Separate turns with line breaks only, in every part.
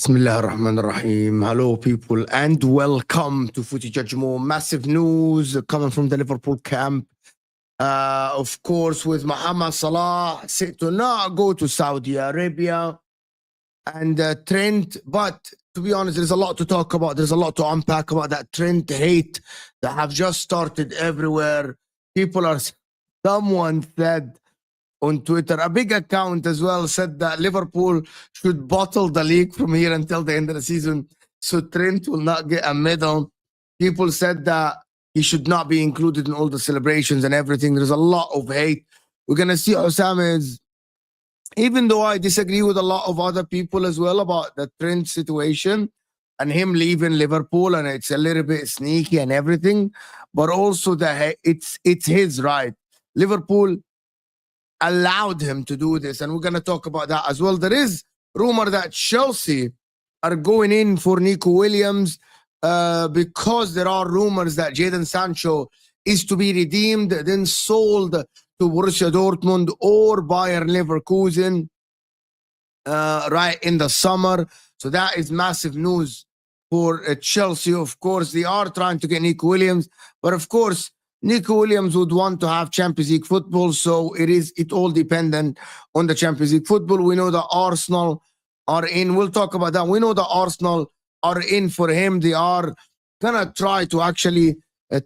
Bismillah ar-Rahman ar-Rahim. Hello, people, and welcome to Footy Judgment. Massive news coming from the Liverpool camp. Of course, with Mohamed Salah set to not go to Saudi Arabia and Trent. But to be honest, there's a lot to talk about. There's a lot to unpack about that Trent hate that have just started everywhere. Someone said on Twitter, a big account as well, said that Liverpool should bottle the league from here until the end of the season so Trent will not get a medal. People said that he should not be included in all the celebrations and everything. There's a lot of hate. We're going to see Osama's, even though I disagree with a lot of other people as well about the Trent situation and him leaving Liverpool, and it's a little bit sneaky and everything, but also that it's his right. Liverpool allowed him to do this, and we're going to talk about that as well. There is rumor that Chelsea are going in for Nico Williams because there are rumors that Jadon Sancho is to be redeemed, then sold to Borussia Dortmund or Bayern Leverkusen right in the summer. So that is massive news for Chelsea. Of course, they are trying to get Nico Williams, but of course, Nico Williams would want to have Champions League football, so it all dependent on the Champions League football. We know that Arsenal are in. We'll talk about that. We know that Arsenal are in for him. They are gonna try to actually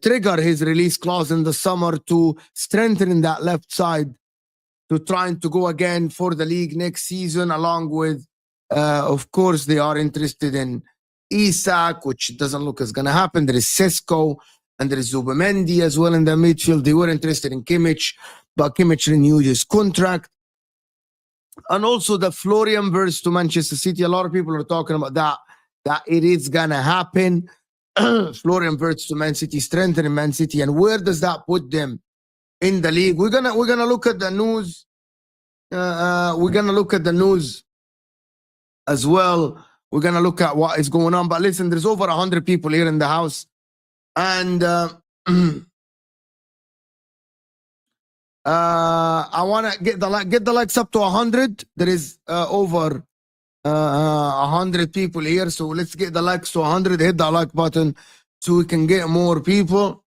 trigger his release clause in the summer to strengthen that left side, to trying to go again for the league next season. Along with, of course, they are interested in Isak, which doesn't look as gonna happen. There is Sesko. And there is Zubimendi as well in the midfield. They were interested in Kmack, but Kmack renewed his contract. And also the Florian Wirtz to Manchester City. A lot of people are talking about that it is going to happen. Florian Wirtz to Man City, strengthening Man City. And where does that put them in the league? We're gonna look at the news. We're going to look at the news as well. We're going to look at what is going on. But listen, there's over 100 people here in the house. And I want to get the likes up to 100. There is over 100 people here, so let's get the likes to 100. Hit the like button so we can get more people.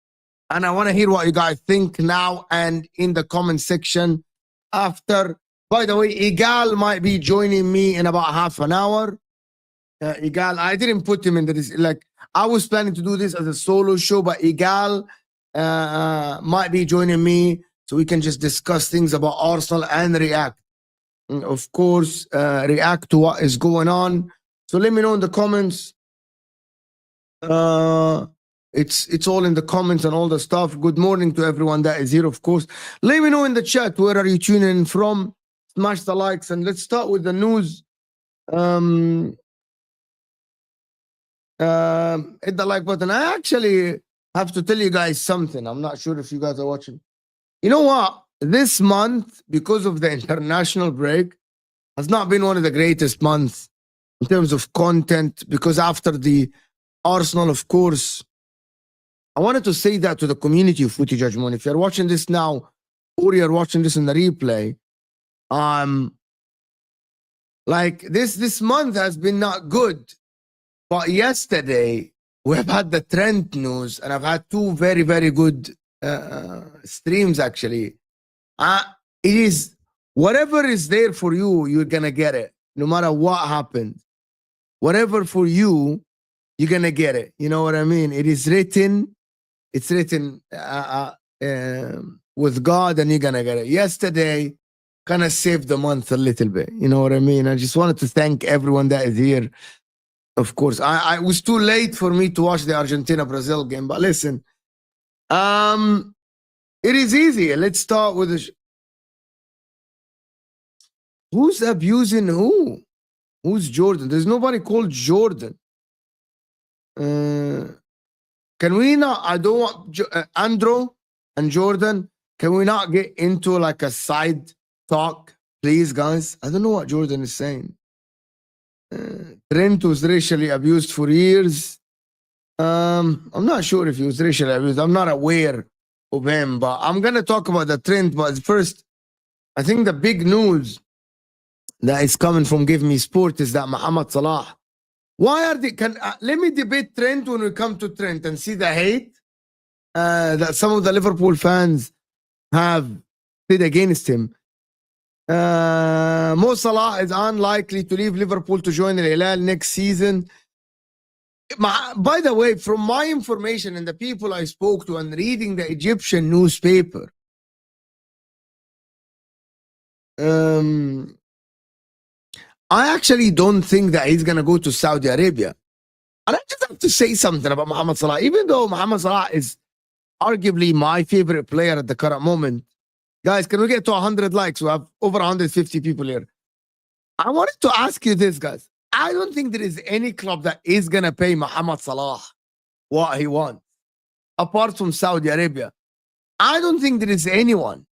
And I want to hear what you guys think now and in the comment section after. By the way, Egal might be joining me in about half an hour. Egal, I didn't put him in this. Like, I was planning to do this as a solo show, but Egal might be joining me so we can just discuss things about Arsenal and react. And of course, react to what is going on. So let me know in the comments. It's all in the comments and all the stuff. Good morning to everyone that is here, of course. Let me know in the chat, where are you tuning in from? Smash the likes, and let's start with the news. Hit the like button. I actually have to tell you guys something. I'm not sure if you guys are watching. You know what? This month, because of the international break, has not been one of the greatest months in terms of content, because after the Arsenal, of course, I wanted to say that to the community of Footy Judgment. If you're watching this now or you're watching this in the replay, like this month has been not good. But yesterday we have had the Trent news, and I've had two very, very good streams actually. It is whatever is there for you, you're gonna get it, no matter what happens. Whatever for you, you're gonna get it. You know what I mean? It is written. It's written with God, and you're gonna get it. Yesterday kind of saved the month a little bit. You know what I mean? I just wanted to thank everyone that is here. Of course, I was too late for me to watch the Argentina-Brazil game. But listen, it is easy. Let's start with who's abusing who? Who's Jordan? There's nobody called Jordan. Can we not? I don't want Andrew and Jordan. Can we not get into like a side talk, please, guys? I don't know what Jordan is saying. Trent was racially abused for years. I'm not sure if he was racially abused. I'm not aware of him, but I'm gonna talk about the Trent. But first, I think the big news that is coming from Give Me Sport is that Mohamed Salah. Why are they? Let me debate Trent when we come to Trent and see the hate that some of the Liverpool fans have said against him. Mo Salah is unlikely to leave Liverpool to join the Egal next season. By the way, from my information and the people I spoke to and reading the Egyptian newspaper, I actually don't think that he's going to go to Saudi Arabia. And I just have to say something about Mohamed Salah. Even though Mohamed Salah is arguably my favorite player at the current moment. Guys, can we get to 100 likes? We have over 150 people here. I wanted to ask you this, guys. I don't think there is any club that is going to pay Mohamed Salah what he wants, apart from Saudi Arabia. I don't think there is anyone.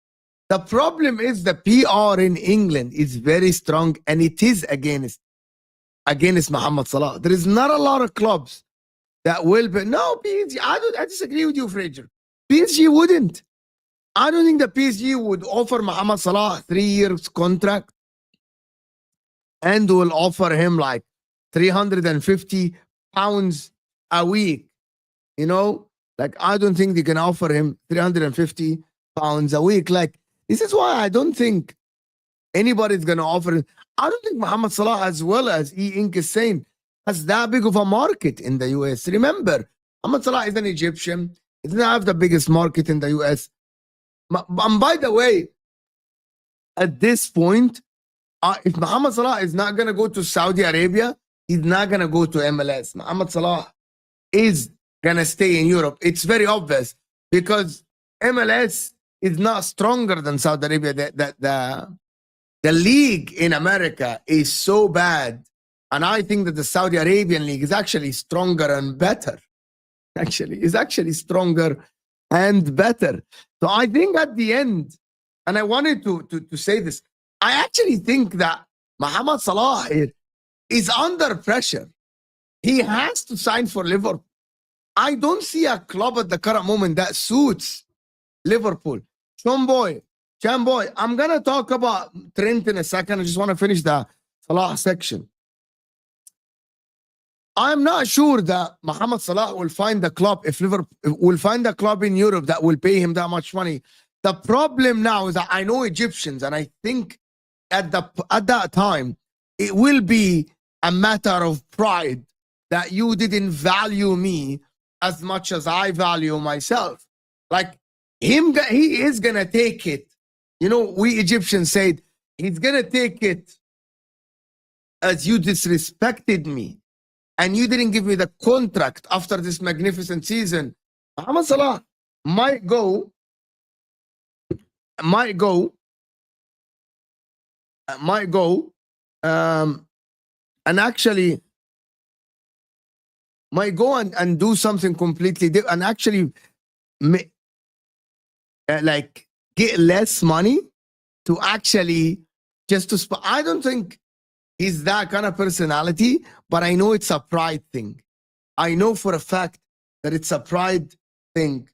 The problem is the PR in England is very strong, and it is against Mohamed Salah. There is not a lot of clubs that will be. No, PSG. I disagree with you, Fraser. PSG wouldn't. I don't think the PSG would offer Mohamed Salah 3 years contract and will offer him like 350 pounds a week. You know, like I don't think they can offer him 350 pounds a week. Like, this is why I don't think anybody's going to offer it. I don't think Mohamed Salah, as well as E-Ink is saying, has that big of a market in the US. Remember, Mohamed Salah is an Egyptian. He doesn't have the biggest market in the US. And by the way, at this point, if Mohamed Salah is not going to go to Saudi Arabia, he's not going to go to MLS. Mohamed Salah is going to stay in Europe. It's very obvious because MLS is not stronger than Saudi Arabia. The league in America is so bad. And I think that the Saudi Arabian league is actually stronger and better. It's actually stronger and better. So I think at the end, and I wanted to say this, I actually think that Mohamed Salah is under pressure. He has to sign for Liverpool. I don't see a club at the current moment that suits Liverpool. Chamboy, I'm going to talk about Trent in a second. I just want to finish the Salah section. I'm not sure that Mohamed Salah will find a club, if Liverpool will find a club in Europe that will pay him that much money. The problem now is that I know Egyptians, and I think at that time, it will be a matter of pride that you didn't value me as much as I value myself. Like he is going to take it. You know, we Egyptians said he's going to take it as you disrespected me and you didn't give me the contract after this magnificent season, Mohamed Salah might go, might go, might go, and actually might go and do something completely different and actually like get less money to actually just to I don't think he's that kind of personality, but I know it's a pride thing. I know for a fact that it's a pride thing.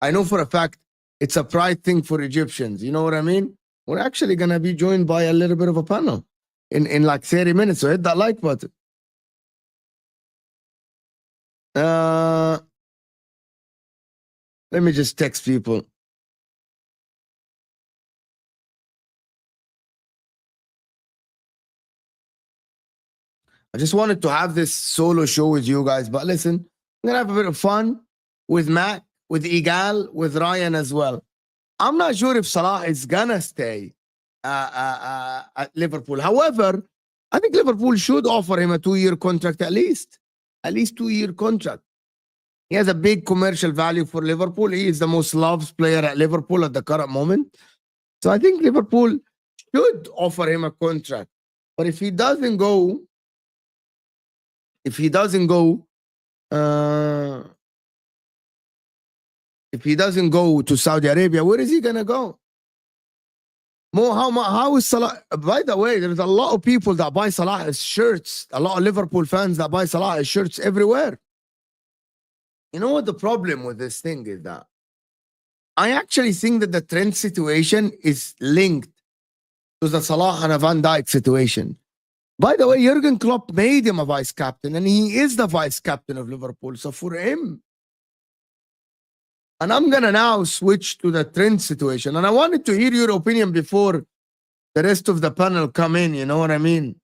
I know for a fact it's a pride thing for Egyptians. You know what I mean? We're actually gonna be joined by a little bit of a panel in like 30 minutes. So hit that like button. Let me just text people. I just wanted to have this solo show with you guys, but listen, I'm gonna have a bit of fun with Mac, with Egal, with Ryan as well. I'm not sure if Salah is gonna stay at Liverpool. However, I think Liverpool should offer him a 2-year contract at least 2-year contract. He has a big commercial value for Liverpool. He is the most loved player at Liverpool at the current moment. So I think Liverpool should offer him a contract. But if he doesn't go, if he doesn't go to Saudi Arabia, where is he gonna go? Mo, how is Salah? By the way, there's a lot of people that buy Salah's shirts. A lot of Liverpool fans that buy Salah's shirts everywhere. You know what the problem with this thing is that I actually think that the Trent situation is linked to the Salah and a Van Dijk situation. By the way, Jurgen Klopp made him a vice captain, and he is the vice captain of Liverpool. So for him, and I'm gonna now switch to the Trent situation, and I wanted to hear your opinion before the rest of the panel come in. You know what I mean?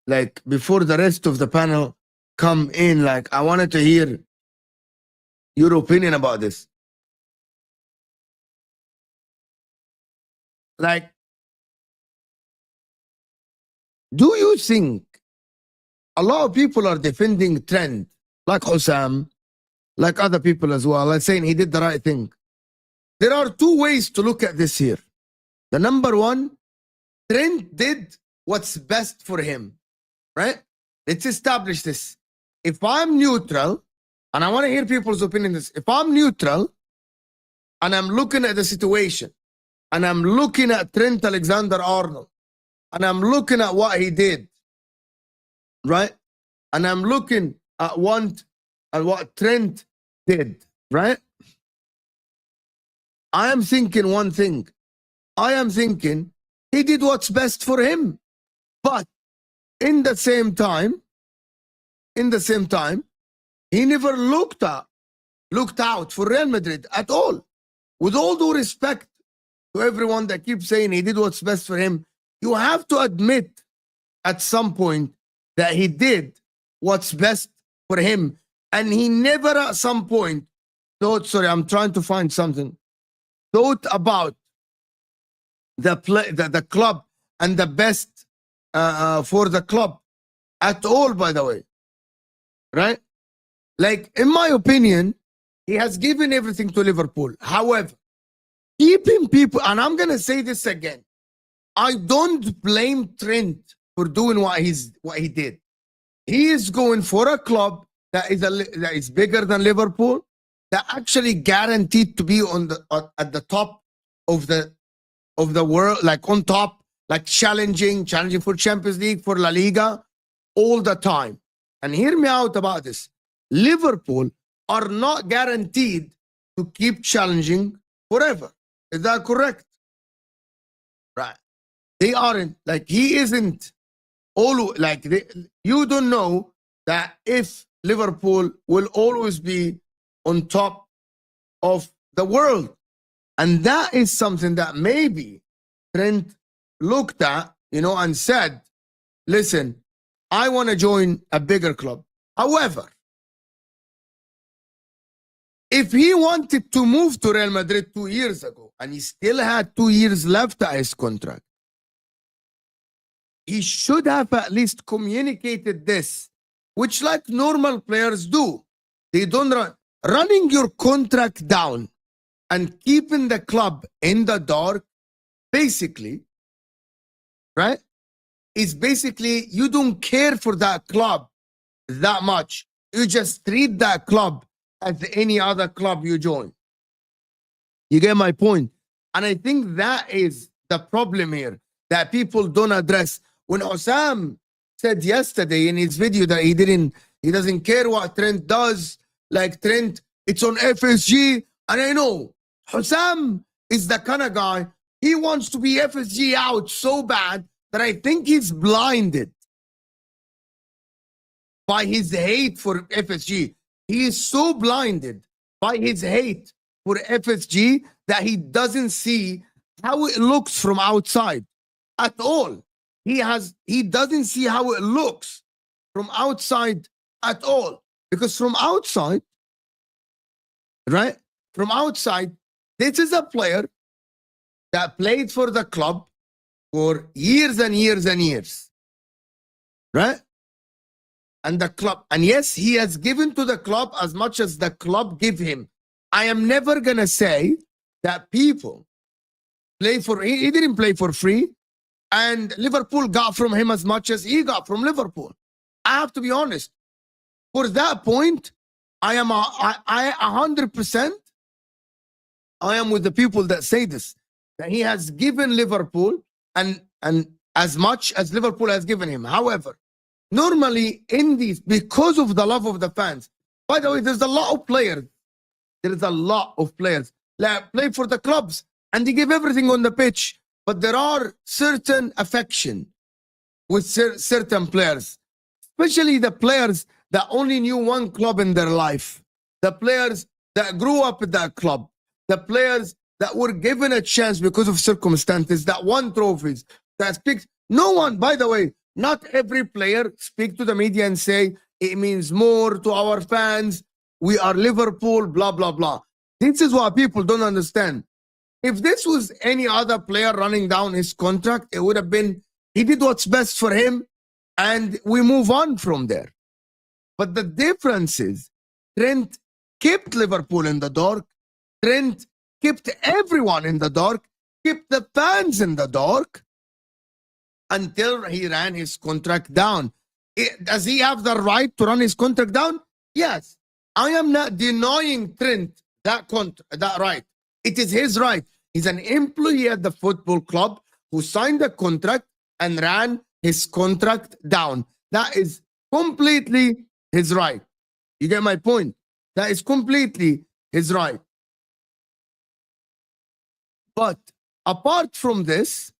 Like before the rest of the panel come in, like I wanted to hear your opinion about this. Like, do you think a lot of people are defending Trent, like Hussam, like other people as well, like saying he did the right thing? There are two ways to look at this here. The number one, Trent did what's best for him, right? Let's establish this. If I'm neutral, and I want to hear people's opinion on this. If I'm neutral and I'm looking at the situation and I'm looking at Trent Alexander-Arnold and I'm looking at what he did, right? And I'm looking at what Trent did, right? I am thinking one thing. I am thinking he did what's best for him. But in the same time, he never looked out for Real Madrid at all. With all due respect to everyone that keeps saying he did what's best for him, you have to admit at some point that he did what's best for him. And he never at some point thought, sorry, I'm trying to find something, thought about the club and the best for the club at all, by the way. Right? Like, in my opinion, he has given everything to Liverpool. However, keeping people, and I'm going to say this again, I don't blame Trent for doing what he did. He is going for a club that is bigger than Liverpool, that actually guaranteed to be at the top of the world, like on top, like challenging for Champions League, for La Liga, all the time. And hear me out about this. Liverpool are not guaranteed to keep challenging forever. Is that correct? Right. They aren't. Like, he isn't all like you don't know that if Liverpool will always be on top of the world. And that is something that maybe Trent looked at, and said, listen, I want to join a bigger club. However, if he wanted to move to Real Madrid 2 years ago and he still had 2 years left at his contract, he should have at least communicated this, which like normal players do. They don't running your contract down and keeping the club in the dark, basically, right? Is basically you don't care for that club that much. You just treat that club as any other club you join. You get my point? And I think that is the problem here that people don't address. When Osam said yesterday in his video that he doesn't care what Trent does, like Trent, it's on FSG. And I know Osam is the kind of guy, he wants to be FSG out so bad that I think he's blinded by his hate for FSG. He is so blinded by his hate for FSG that he doesn't see how it looks from outside at all. He doesn't see how it looks from outside at all. Because from outside, right? From outside, this is a player that played for the club for years and years and years, right? And the club, and yes, he has given to the club as much as the club give him. I am never gonna say that people play for, he didn't play for free, and Liverpool got from him as much as he got from Liverpool. I have to be honest. For that point, I 100%, I am with the people that say this, that he has given Liverpool and as much as Liverpool has given him. However, normally in these, because of the love of the fans, by the way, there's a lot of players. There is a lot of players that play for the clubs and they give everything on the pitch. But there are certain affection with certain players, especially the players that only knew one club in their life, the players that grew up at that club, the players that were given a chance because of circumstances, that won trophies, that speaks. No one, by the way, not every player speak to the media and say, it means more to our fans, we are Liverpool, blah, blah, blah. This is what people don't understand. If this was any other player running down his contract, it would have been, he did what's best for him, and we move on from there. But the difference is, Trent kept Liverpool in the dark. Trent kept everyone in the dark, kept the fans in the dark until he ran his contract down. Does he have the right to run his contract down? Yes. I am not denying Trent that right. It is his right. He's an employee at the football club who signed a contract and ran his contract down. That is completely his right. You get my point? That is completely his right. But apart from this,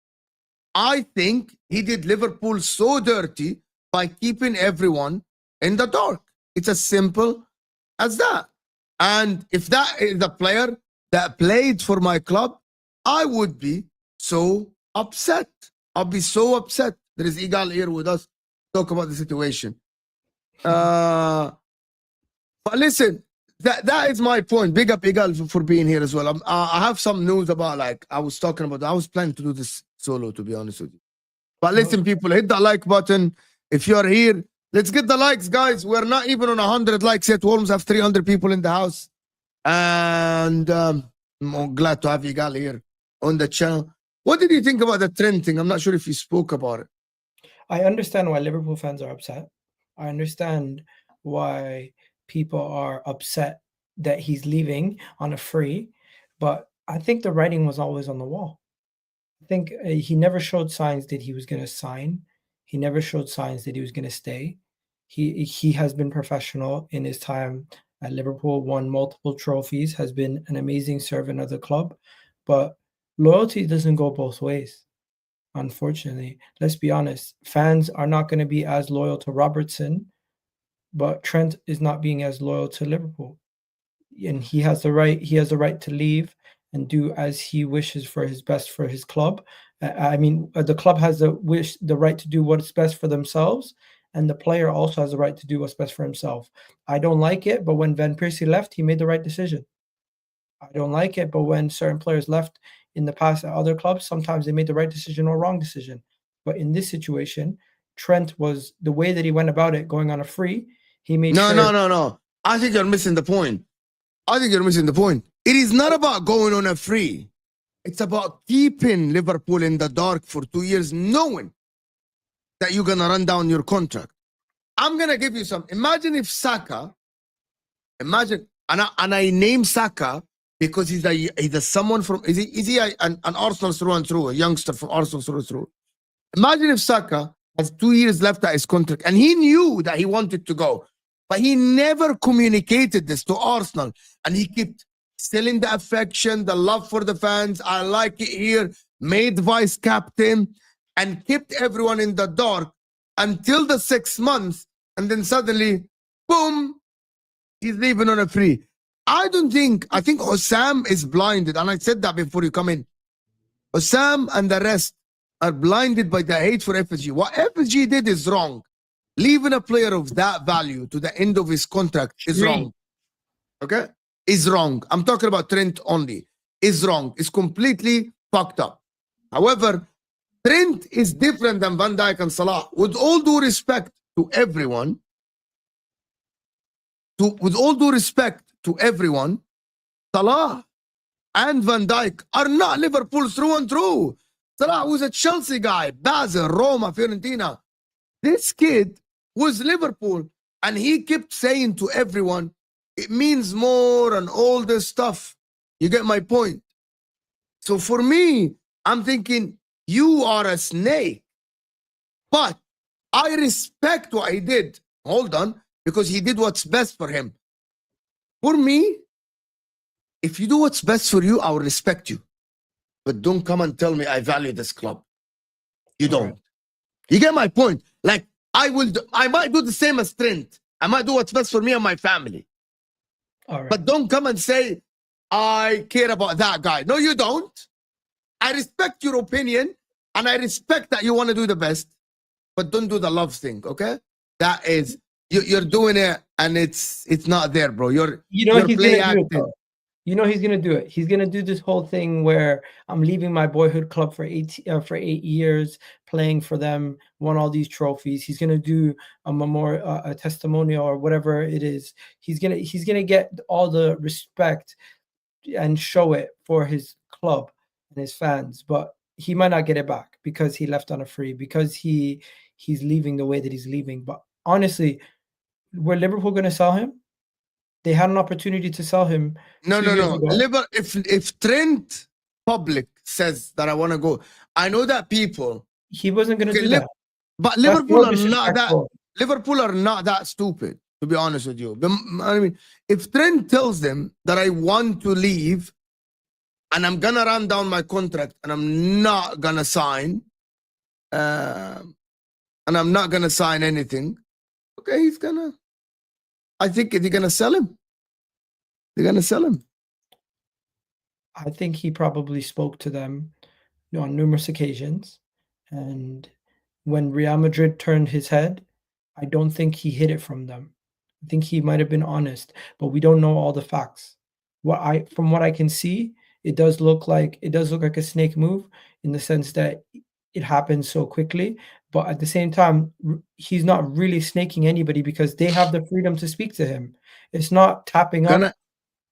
I think he did Liverpool so dirty by keeping everyone in the dark. It's as simple as that. And if that is the player that played for my club, I would be so upset. I'll be so upset. There is Egal here with us. Talk about the situation. But listen, that is my point. Big up Egal for being here as well. I have some news about, like, I was planning to do this solo, to be honest with you. But listen, people, hit that like button. If you're here, let's get the likes, guys. We're not even on 100 likes yet. We almost have 300 people in the house. And I'm glad to have Egal here on the channel. What did you think about the Trent thing? I'm not sure if you spoke about it.
I understand why Liverpool fans are upset. I understand why people are upset that he's leaving on a free. But I think the writing was always on the wall. I think he never showed signs that he was going to sign. He never showed signs that he was going to stay. He has been professional in his time at Liverpool, won multiple trophies, has been an amazing servant of the club. But loyalty doesn't go both ways, unfortunately. Let's be honest. Fans are not going to be as loyal to Robertson, but Trent is not being as loyal to Liverpool. And he has the right to leave and do as he wishes for his best for his club. I mean, the club has the right to do what's best for themselves, and the player also has the right to do what's best for himself. I don't like it, but when Van Persie left, he made the right decision. I don't like it, but when certain players left in the past at other clubs, sometimes they made the right decision or wrong decision. But in this situation, Trent was the way that he went about it, going on a free. He made
No. I think you're missing the point. It is not about going on a free. It's about keeping Liverpool in the dark for 2 years, knowing that you're gonna run down your contract. I'm gonna give you some. Imagine if Saka. And I name Saka because he's a someone from. Is he an Arsenal through and through, a youngster from Arsenal through and through. Imagine if Saka has 2 years left at his contract and he knew that he wanted to go, but he never communicated this to Arsenal, and he kept selling the affection, the love for the fans. I like it here. Made vice captain and kept everyone in the dark until the 6 months, and then suddenly, boom, he's leaving on a free. I think Osam is blinded, and I said that before you come in. Osam and the rest are blinded by the hate for FSG. What FSG did is wrong. Leaving a player of that value to the end of his contract is wrong. Okay? Is wrong. I'm talking about Trent only. Is wrong. It's completely fucked up. However, Trent is different than Van Dijk and Salah. With all due respect to everyone, Salah and Van Dijk are not Liverpool through and through. Salah was a Chelsea guy, Basel, Roma, Fiorentina. This kid was Liverpool, and he kept saying to everyone, it means more and all this stuff. You get my point? So for me, I'm thinking, you are a snake. But I respect what he did. Hold on. Because he did what's best for him. For me, if you do what's best for you, I will respect you. But don't come and tell me I value this club. You don't. Right. You get my point? Like, I might do the same as Trent. I might do what's best for me and my family.
All right.
But don't come and say, I care about that guy. No, you don't. I respect your opinion, and I respect that you want to do the best, but don't do the love thing, okay? That is, you're doing it, and it's not there, bro. You're play acting.
You know he's gonna do it. He's gonna do this whole thing where I'm leaving my boyhood club for 8 years, playing for them, won all these trophies. He's gonna do a memorial, a testimonial, or whatever it is. He's gonna get all the respect and show it for his club and his fans, but he might not get it back because he left on a free, because he's leaving the way that he's leaving. But honestly, were Liverpool going to sell him? They had an opportunity to sell him.
No. If Trent public says that I want to go, I know that people.
He wasn't going to do that.
But Liverpool are not that stupid, to be honest with you. I mean, if Trent tells them that I want to leave and I'm going to run down my contract and I'm not going to sign, anything, okay, he's going to. I think they're going to sell him.
I think he probably spoke to them on numerous occasions. And when Real Madrid turned his head, I don't think he hid it from them. I think he might have been honest, but we don't know all the facts. From what I can see, it does look like a snake move, in the sense that it happens so quickly. But at the same time, he's not really snaking anybody because they have the freedom to speak to him. It's not tapping up.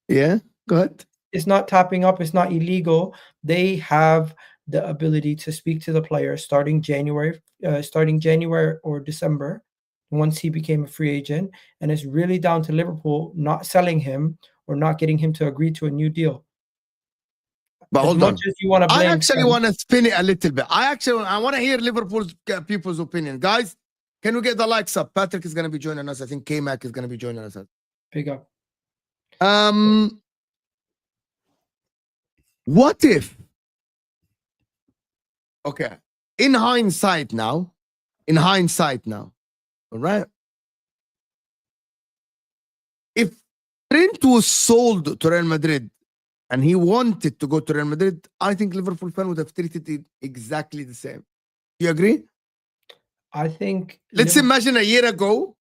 Yeah, go ahead.
It's not tapping up. It's not illegal. They have the ability to speak to the player starting January or December, once he became a free agent. And it's really down to Liverpool not selling him or not getting him to agree to a new deal.
But hold on.
I
actually want to spin it a little bit. I want to hear Liverpool's people's opinion. Guys, can we get the likes up? Patrick is going to be joining us. I think Kmack is going to be joining us.
Big up.
What if? Okay. In hindsight now, all right? If Trent was sold to Real Madrid, and he wanted to go to Real Madrid, I think Liverpool fan would have treated it exactly the same. You agree?
I think...
Let's imagine a year ago,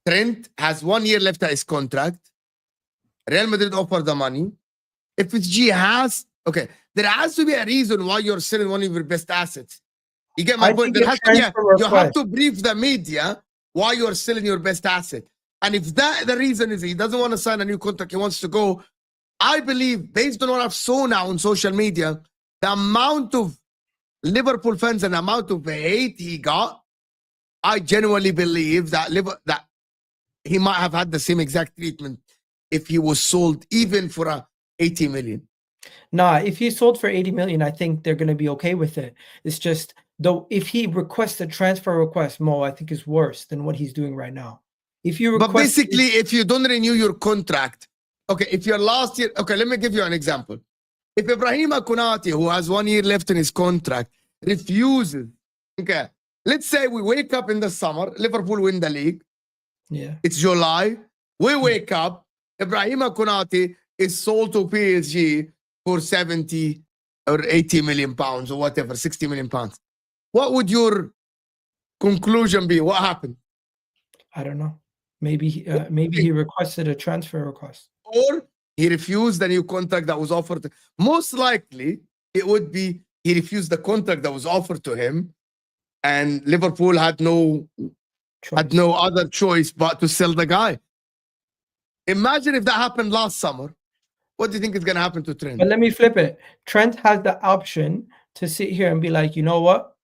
Trent has 1 year left at his contract. Real Madrid offered the money. FSG has... Okay, there has to be a reason why you're selling one of your best assets. You get my
I
point?
think a transfer
You have
request.
to brief the media why you are selling your best asset. And if that the reason is he doesn't want to sign a new contract, he wants to go, I believe, based on what I've saw now on social media, the amount of Liverpool fans and the amount of hate he got, I genuinely believe that that he might have had the same exact treatment if he was sold even for a 80 million.
Nah, if he sold for 80 million, I think they're going to be okay with it. It's just, though, if he requests a transfer request, Mo, I think is worse than what he's doing right now. If you request,
but basically, if you don't renew your contract, okay, if you're last year, okay, let me give you an example. If Ibrahima Konate, who has 1 year left in his contract, refuses, okay, let's say we wake up in the summer, Liverpool win the league.
Yeah.
It's July. We wake up, Ibrahima Konate is sold to PSG for 70 or 80 million pounds or whatever, 60 million pounds. What would your conclusion be? What happened?
I don't know. Maybe he requested a transfer request.
Or he refused the new contract that was offered. Most likely, it would be he refused the contract that was offered to him, and Liverpool had no other choice but to sell the guy. Imagine if that happened last summer. What do you think is going to happen to Trent?
But let me flip it. Trent has the option to sit here and be like, you know what?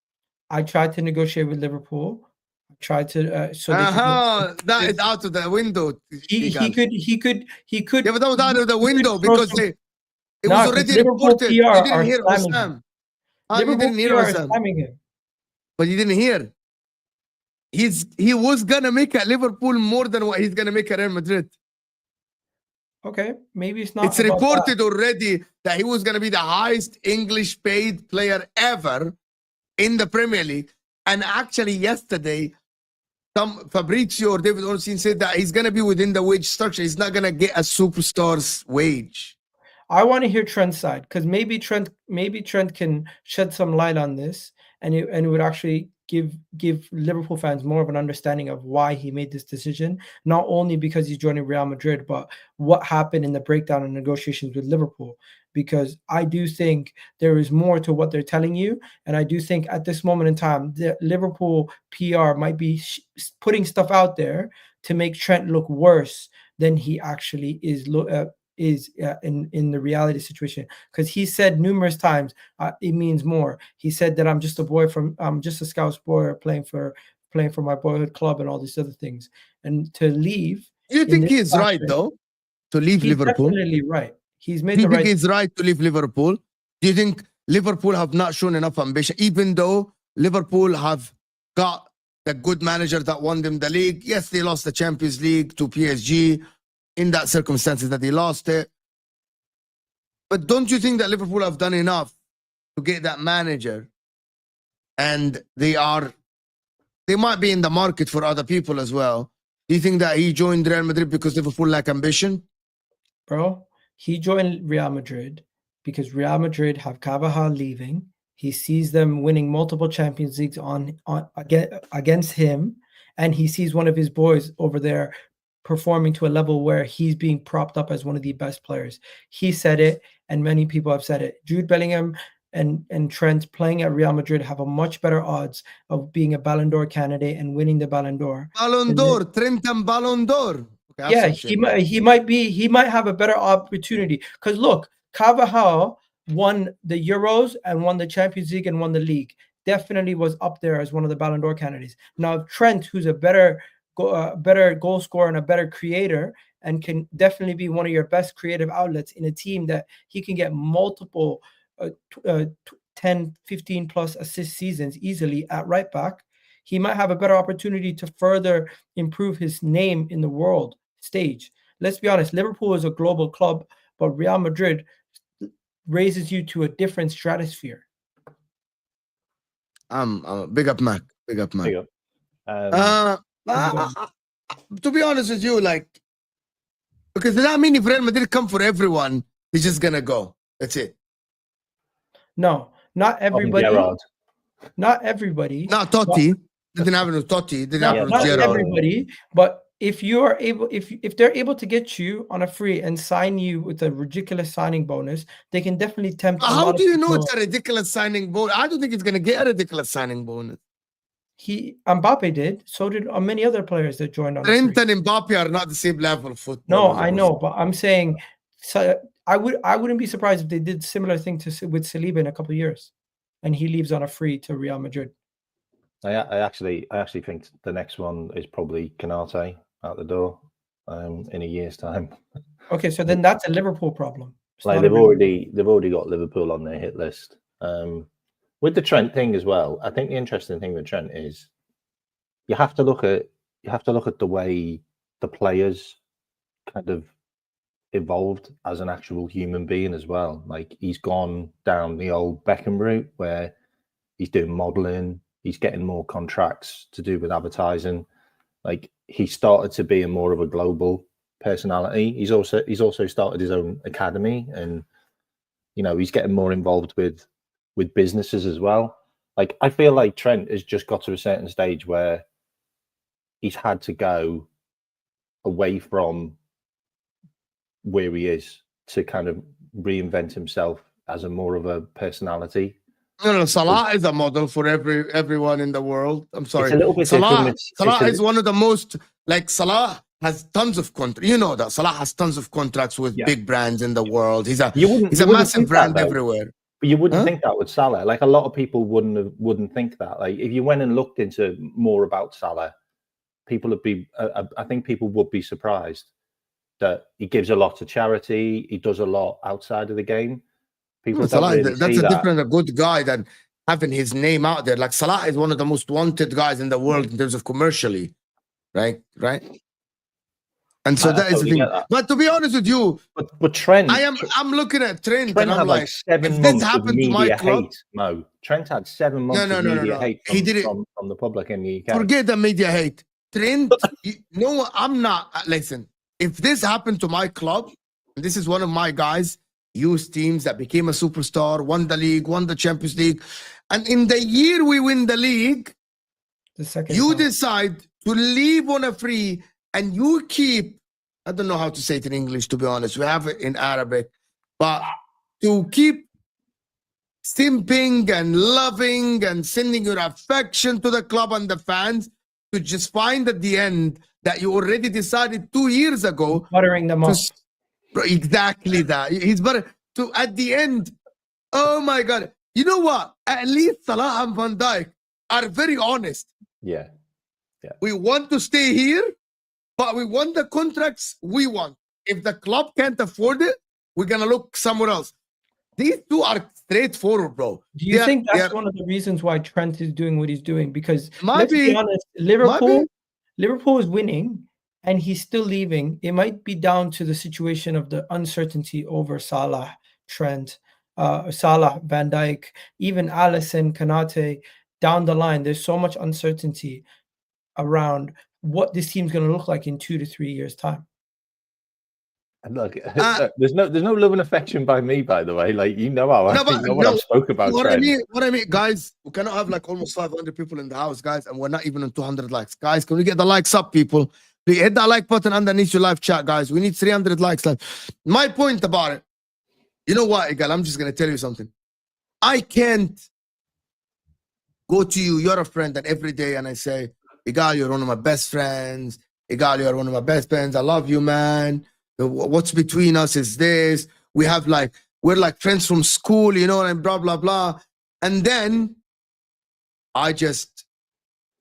I tried to negotiate with Liverpool. I tried to
that is out of the window.
He could.
Yeah, but that was out of the window because it was already
Liverpool
reported.
PR
You didn't hear
are
Wissam.
Liverpool
You didn't hear
PR is
Wissam.
slamming him.
But you didn't hear. He was gonna make at Liverpool more than what he's gonna make at Real Madrid.
Okay, maybe it's not.
It's reported already that he was gonna be the highest English paid player ever in the Premier League. And actually, yesterday, some Fabrizio or David Ornstein said that he's gonna be within the wage structure. He's not gonna get a superstar's wage.
I want to hear Trent's side because maybe Trent can shed some light on this, and it would actually give Liverpool fans more of an understanding of why he made this decision, not only because he's joining Real Madrid, but what happened in the breakdown in negotiations with Liverpool. Because I do think there is more to what they're telling you, and I do think at this moment in time, the Liverpool PR might be putting stuff out there to make Trent look worse than he actually is in the reality situation, because he said numerous times it means more. He said that I'm just a Scouse boy playing for my boyhood club and all these other things, and to leave.
You think he's right though to leave Liverpool?
Definitely right. He's made
Do you
the
think
right.
he's right to leave Liverpool? Do you think Liverpool have not shown enough ambition, even though Liverpool have got the good manager that won them the league? Yes, they lost the Champions League to PSG in that circumstances that they lost it. But don't you think that Liverpool have done enough to get that manager? And they might be in the market for other people as well. Do you think that he joined Real Madrid because Liverpool lack ambition?
Bro, he joined Real Madrid because Real Madrid have Carvajal leaving. He sees them winning multiple Champions Leagues against him, and he sees one of his boys over there performing to a level where he's being propped up as one of the best players. He said it, and many people have said it. Jude Bellingham and Trent playing at Real Madrid have a much better odds of being a Ballon d'Or candidate and winning the Ballon d'Or.
Ballon d'Or, Trent and Ballon d'Or. Okay,
yeah, he might have a better opportunity. Because look, Carvajal won the Euros and won the Champions League and won the league. Definitely was up there as one of the Ballon d'Or candidates. Now Trent, who's a better goal scorer and a better creator, and can definitely be one of your best creative outlets in a team that he can get multiple 10, 15 plus assist seasons easily at right back. He might have a better opportunity to further improve his name in the world stage. Let's be honest, Liverpool is a global club, but Real Madrid raises you to a different stratosphere.
Big up Mac. Big up Mac.
Big up.
To be honest with you, like, because does that mean if Real Madrid come for everyone, he's just gonna go? That's it.
No, not everybody. Not everybody.
Not Totti. Didn't happen with Totti. Didn't happen with
Not
Gerrard.
everybody, but if they're able to get you on a free and sign you with a ridiculous signing bonus, they can definitely tempt.
How do you know it's a ridiculous signing bonus? I don't think it's going to get a ridiculous signing bonus.
Mbappe did. So did many other players that joined on.
Trent and Mbappe are not the same level of football.
No, I know, but I'm saying, so I wouldn't be surprised if they did similar thing with Saliba in a couple of years, and he leaves on a free to Real Madrid.
I actually think the next one is probably Kmack out the door in a year's time.
Okay, so then that's a Liverpool problem.
Like they've already got Liverpool on their hit list. With the Trent thing as well, I think the interesting thing with Trent is you have to look at the way the players kind of evolved as an actual human being as well. Like he's gone down the old Beckham route where he's doing modeling, he's getting more contracts to do with advertising. Like he started to be more of a global personality. He's also started his own academy, and he's getting more involved with businesses as well. Like I feel like Trent has just got to a certain stage where he's had to go away from where he is to kind of reinvent himself as a more of a personality.
No, Salah is a model for everyone in the world. I'm sorry.
It's a little bit
Salah is one of the most, like, Salah has tons of contracts. You know that Salah has tons of contracts with big brands in the world. He's a massive brand everywhere.
But you wouldn't think that with Salah. Like a lot of people wouldn't think that. Like if you went and looked into more about Salah, I think people would be surprised that he gives a lot to charity. He does a lot outside of the game. People
Salah,
really
that's a good guy than having his name out there. Like Salah is one of the most wanted guys in the world in terms of commercially, right? And so that is the thing. But to be honest with you,
but Trent,
I'm looking at Trent
and I'm like 7 months of media hate. Mo, Trent had 7 months of media hate from the public in the UK.
Forget the media hate. Trent, no, I'm not. Listen, if this happened to my club, and this is one of my guys, youth teams that became a superstar, won the league, won the Champions League, and in the year we win the league, decide to leave on a free, and you keep, I don't know how to say it in English, to be honest. We have it in Arabic, but to keep simping and loving and sending your affection to the club and the fans, to just find at the end that you already decided 2 years ago.
Buttering them up.
Exactly that. He's better to at the end. Oh my God. You know what? At least Salah and Van Dijk are very honest.
Yeah.
We want to stay here, but we want the contracts we want. If the club can't afford it, we're going to look somewhere else. These two are straightforward, bro.
Do you think that's one of the reasons why Trent is doing what he's doing? Because let's be honest, Liverpool is winning, and he's still leaving. It might be down to the situation of the uncertainty over Salah, Trent, Salah, Van Dijk, even Alisson, Konate, down the line. There's so much uncertainty around what this team's going to look like in 2 to 3 years' time.
And look, there's no love and affection by me, by the way. Like I've spoke about.
What I mean, guys, we cannot have like almost 500 people in the house, guys, and we're not even on 200 likes. Guys, can we get the likes up, people? Please hit that like button underneath your live chat, guys. We need 300 likes. My point about it, you know what, Egal? I'm just gonna tell you something. I can't go to you. You're a friend, and every day, and I say, Egal, you're one of my best friends. Egal, you're one of my best friends. I love you, man. What's between us is this. We're like friends from school, and blah, blah, blah. And then I just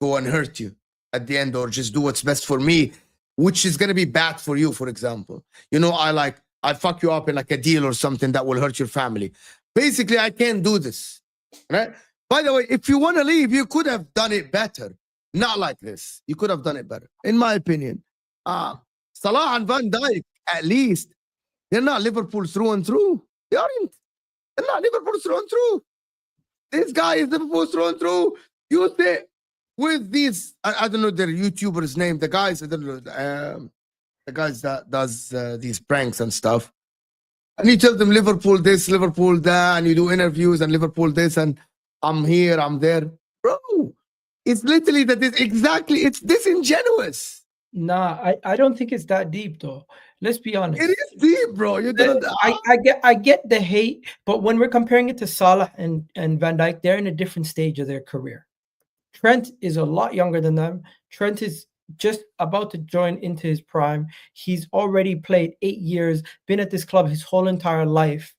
go and hurt you at the end, or just do what's best for me, which is going to be bad for you, for example. I fuck you up in like a deal or something that will hurt your family. Basically, I can't do this, right? By the way, if you want to leave, you could have done it better. Not like this. You could have done it better, in my opinion. Salah and Van Dijk, at least, they're not Liverpool through and through. They aren't. They're not Liverpool through and through. This guy is Liverpool through and through. You say with these, I don't know their YouTuber's name. The guys, I don't know, the guys that does these pranks and stuff. And you tell them Liverpool this, Liverpool that, and you do interviews and Liverpool this, and I'm here, I'm there. Bro, it's literally that is exactly, it's disingenuous.
Nah, I don't think it's that deep though. Let's be honest.
It is deep, bro. You didn't.
I get the hate, but when we're comparing it to Salah and Van Dijk, they're in a different stage of their career. Trent is a lot younger than them. Trent is just about to join into his prime. He's already played 8 years, been at this club his whole entire life.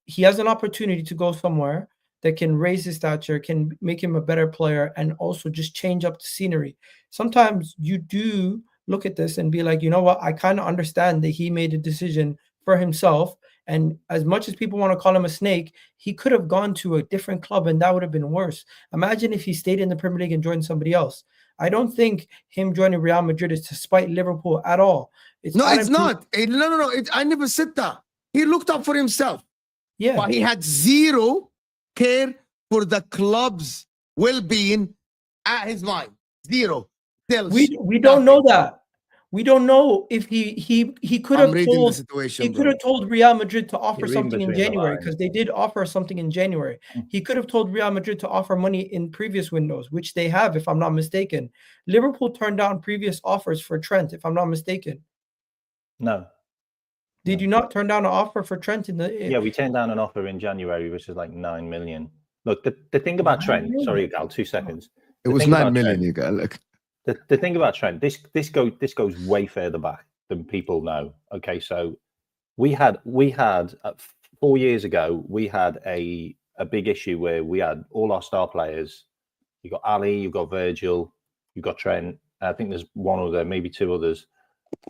He has an opportunity to go somewhere that can raise his stature, can make him a better player, and also just change up the scenery. Sometimes you do look at this and be like, you know what? I kind of understand that he made a decision for himself. And as much as people want to call him a snake, he could have gone to a different club and that would have been worse. Imagine if he stayed in the Premier League and joined somebody else. I don't think him joining Real Madrid is to spite Liverpool at all.
It's not. No. I never said that. He looked up for himself.
Yeah.
But he had zero care for the club's well-being at his mind. Zero.
We don't know that. We don't know if he could have told could have told Real Madrid to offer something in January, because they did offer something in January. He could have told Real Madrid to offer money in previous windows, which they have, if I'm not mistaken. Liverpool turned down previous offers for Trent, if I'm not mistaken.
No.
Did you not turn down an offer for Trent in the?
Yeah, we turned down an offer in January, which was like 9 million. Look, the thing about Trent. Sorry, Egal, 2 seconds.
It was 9 million, Egal. Look.
The thing about Trent, this goes way further back than people know. Okay, so we had 4 years ago, we had a big issue where we had all our star players. You got Ali, you got Virgil, you got Trent. I think there's one other, maybe 2 others,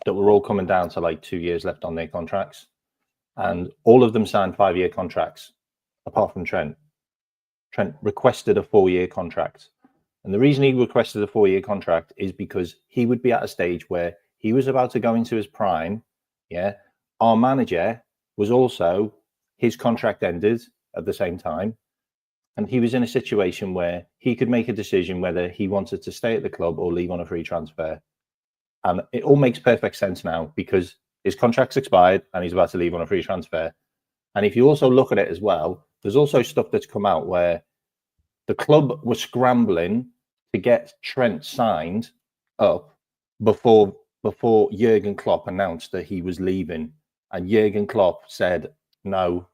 that were all coming down to like 2 years left on their contracts, and all of them signed 5-year contracts, apart from Trent. Trent requested a 4-year contract. And the reason he requested a 4-year contract is because he would be at a stage where he was about to go into his prime. Yeah. Our manager was also, his contract ended at the same time. And he was in a situation where he could make a decision whether he wanted to stay at the club or leave on a free transfer. And it all makes perfect sense now because his contract's expired and he's about to leave on a free transfer. And if you also look at it as well, there's also stuff that's come out where the club was scrambling to get Trent signed up before Jurgen Klopp announced that he was leaving. And Jurgen Klopp said, no,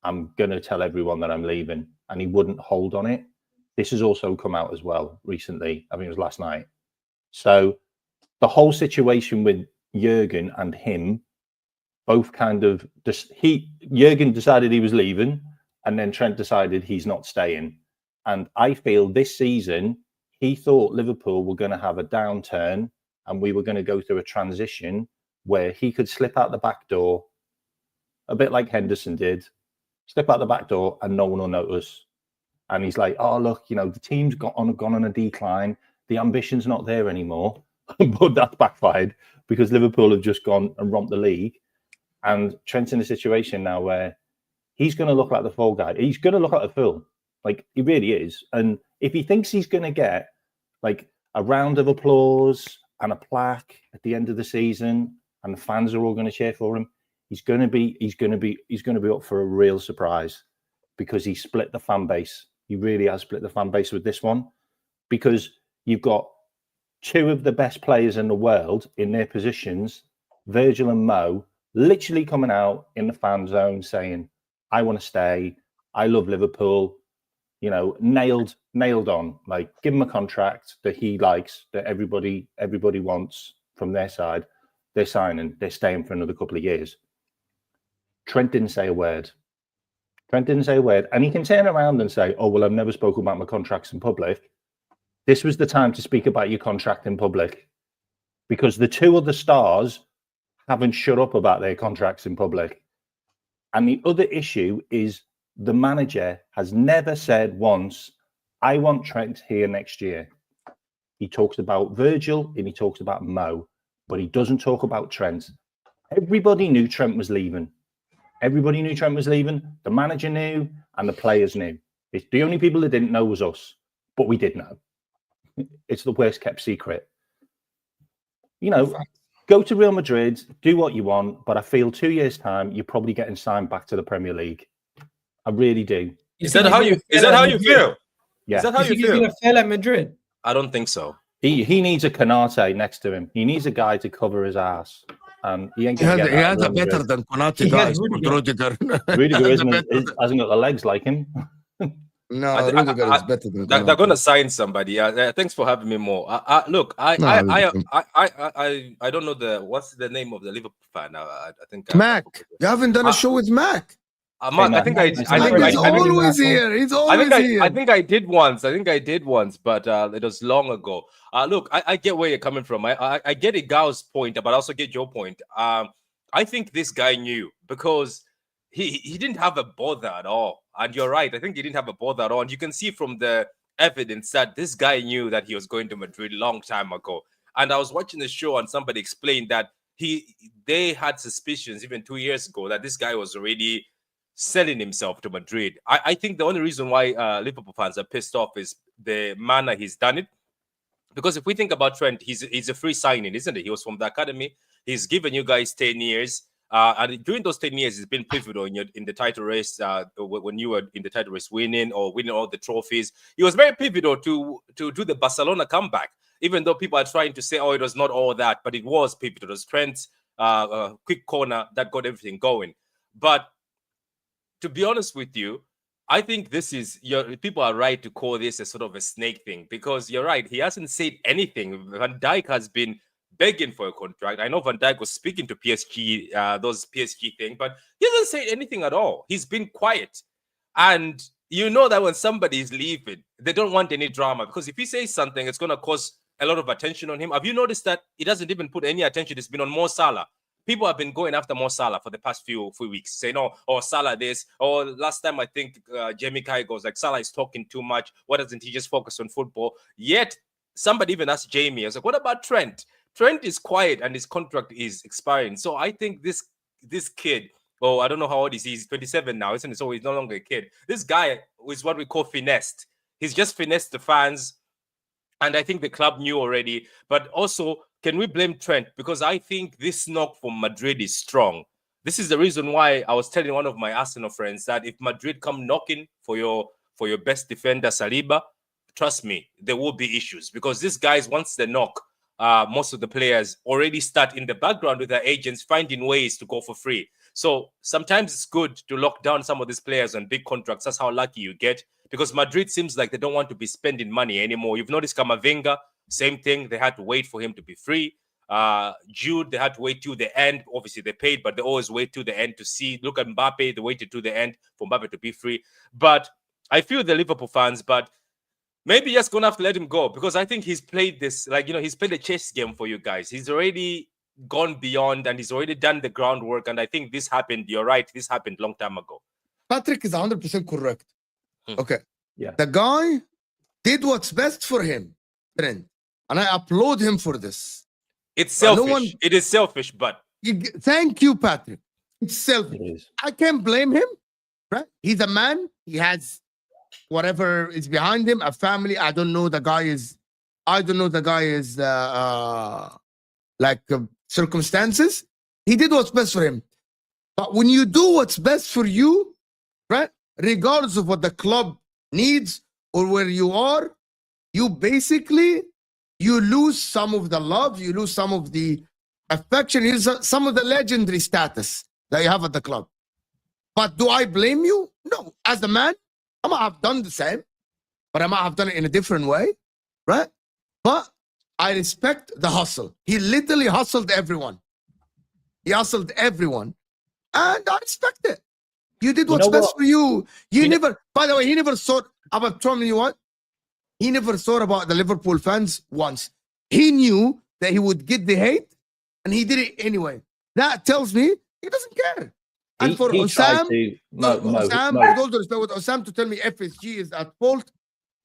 I'm going to tell everyone that I'm leaving. And he wouldn't hold on it. This has also come out as well recently. I think it was last night. So the whole situation with Jurgen and him, both kind of, Jurgen decided he was leaving, and then Trent decided he's not staying. And I feel this season, he thought Liverpool were going to have a downturn and we were going to go through a transition where he could slip out the back door, a bit like Henderson did, slip out the back door and no one will notice. And he's like, oh, look, the team's gone on a decline. The ambition's not there anymore. But that's backfired because Liverpool have just gone and romped the league. And Trent's in a situation now where he's going to look like the fall guy. He's going to look like a fool. Like, he really is. And if he thinks he's going to get like a round of applause and a plaque at the end of the season and the fans are all going to cheer for him, he's going to be up for a real surprise because he split the fan base. He really has split the fan base with this one, because you've got 2 of the best players in the world in their positions, Virgil and Mo, literally coming out in the fan zone saying, I want to stay. I love Liverpool. Nailed on, like, give him a contract that he likes, that everybody wants from their side. They're signing, they're staying for another couple of years. Trent didn't say a word. And he can turn around and say, oh, well, I've never spoken about my contracts in public. This was the time to speak about your contract in public, because the 2 other stars haven't shut up about their contracts in public. And the other issue is the manager has never said once, I want Trent here next year. He talks about Virgil and he talks about Mo, but he doesn't talk about Trent. Everybody knew Trent was leaving. The manager knew and the players knew. The only people that didn't know was us, but we did know. It's the worst kept secret. Go to Real Madrid, do what you want, but I feel 2 years' time, you're probably getting signed back to the Premier League. I really do.
Is that how you feel?
Yeah.
Is that how you
feel? He's
feel?
going to fail at Madrid.
I don't think so.
He needs a Konate next to him. He needs a guy to cover his ass. And he ain't going to get
He
that.
has a better than Konate
He
guy.
has
Rudiger.
Rudiger hasn't got the legs like him.
No, Rudiger is better than
They're
Konate.
going to sign somebody. Thanks for having me more. Look, I don't know what's the name of the Liverpool fan. I think
Kmack. You haven't done a show with Mack.
Mark, I think
He's always here. He's always here.
I think I did once, but it was long ago. Look, I get where you're coming from. I get Egal's point, but I also get your point. I think this guy knew because he didn't have a bother at all. And you're right. I think he didn't have a bother at all. And you can see from the evidence that this guy knew that he was going to Madrid a long time ago. And I was watching the show and somebody explained that they had suspicions even 2 years ago that this guy was already selling himself to Madrid. I think the only reason why Liverpool fans are pissed off is the manner he's done it. Because if we think about Trent, he's a free signing, isn't it? He was from the academy. He's given you guys 10 years. And during those 10 years, he's been pivotal in the title race. When you were in the title race, winning all the trophies, he was very pivotal to do the Barcelona comeback. Even though people are trying to say, "Oh, it was not all that," but it was pivotal. It was Trent's quick corner that got everything going. But to be honest with you, I think people are right to call this a sort of a snake thing because you're right. He hasn't said anything. Van Dijk has been begging for a contract. I know Van Dijk was speaking to PSG, those PSG thing, but he hasn't said anything at all. He's been quiet. And you know that when somebody is leaving, they don't want any drama because if he says something, it's going to cause a lot of attention on him. Have you noticed that he doesn't even put any attention? It's been on Mo Salah. People have been going after Mo Salah for the past few weeks, saying, "Oh, Salah this." Or last time, I think Jamie Kai goes like, "Salah is talking too much. Why doesn't he just focus on football?" Yet somebody even asked Jamie, I was like, "What about Trent?" Trent is quiet and his contract is expiring. So I think this kid, I don't know how old he is. He's 27 now, isn't it? So he's no longer a kid. This guy is what we call finessed. He's just finessed the fans. And I think the club knew already. But also, can we blame Trent? Because I think this knock from Madrid is strong. This is the reason why I was telling one of my Arsenal friends that if Madrid come knocking for your best defender, Saliba, trust me, there will be issues. Because these guys, once they knock, most of the players already start in the background with their agents finding ways to go for free. So sometimes it's good to lock down some of these players on big contracts. That's how lucky you get. Because Madrid seems like they don't want to be spending money anymore. You've noticed Camavinga, same thing. They had to wait for him to be free. Jude, they had to wait till the end. Obviously, they paid, but they always wait till the end to see. Look at Mbappe. They waited till the end for Mbappe to be free. But I feel the Liverpool fans, but maybe just going to have to let him go because I think he's played this, he's played a chess game for you guys. He's already gone beyond and he's already done the groundwork. And I think this happened. You're right. This happened a long time ago.
Patrick is 100% correct. Okay.
Yeah.
The guy did what's best for him, Trent. And I applaud him for this.
It's selfish. It is selfish, but...
Thank you, Patrick. It's selfish.
It is.
I can't blame him, right? He's a man. He has whatever is behind him, a family. I don't know the guy is circumstances. He did what's best for him. But when you do what's best for you, right, regardless of what the club needs or where you are, you lose some of the love, you lose some of the affection, you lose some of the legendary status that you have at the club. But do I blame you? No. As a man, I might have done the same, but I might have done it in a different way, right? But I respect the hustle. He literally hustled everyone. He hustled everyone. And I respect it. You did what's best for you. By the way, he never thought about telling you what? He never thought about the Liverpool fans once. He knew that he would get the hate, and he did it anyway. That tells me he doesn't care. And for Osam, with all due respect, with Osam to tell me FSG is at fault,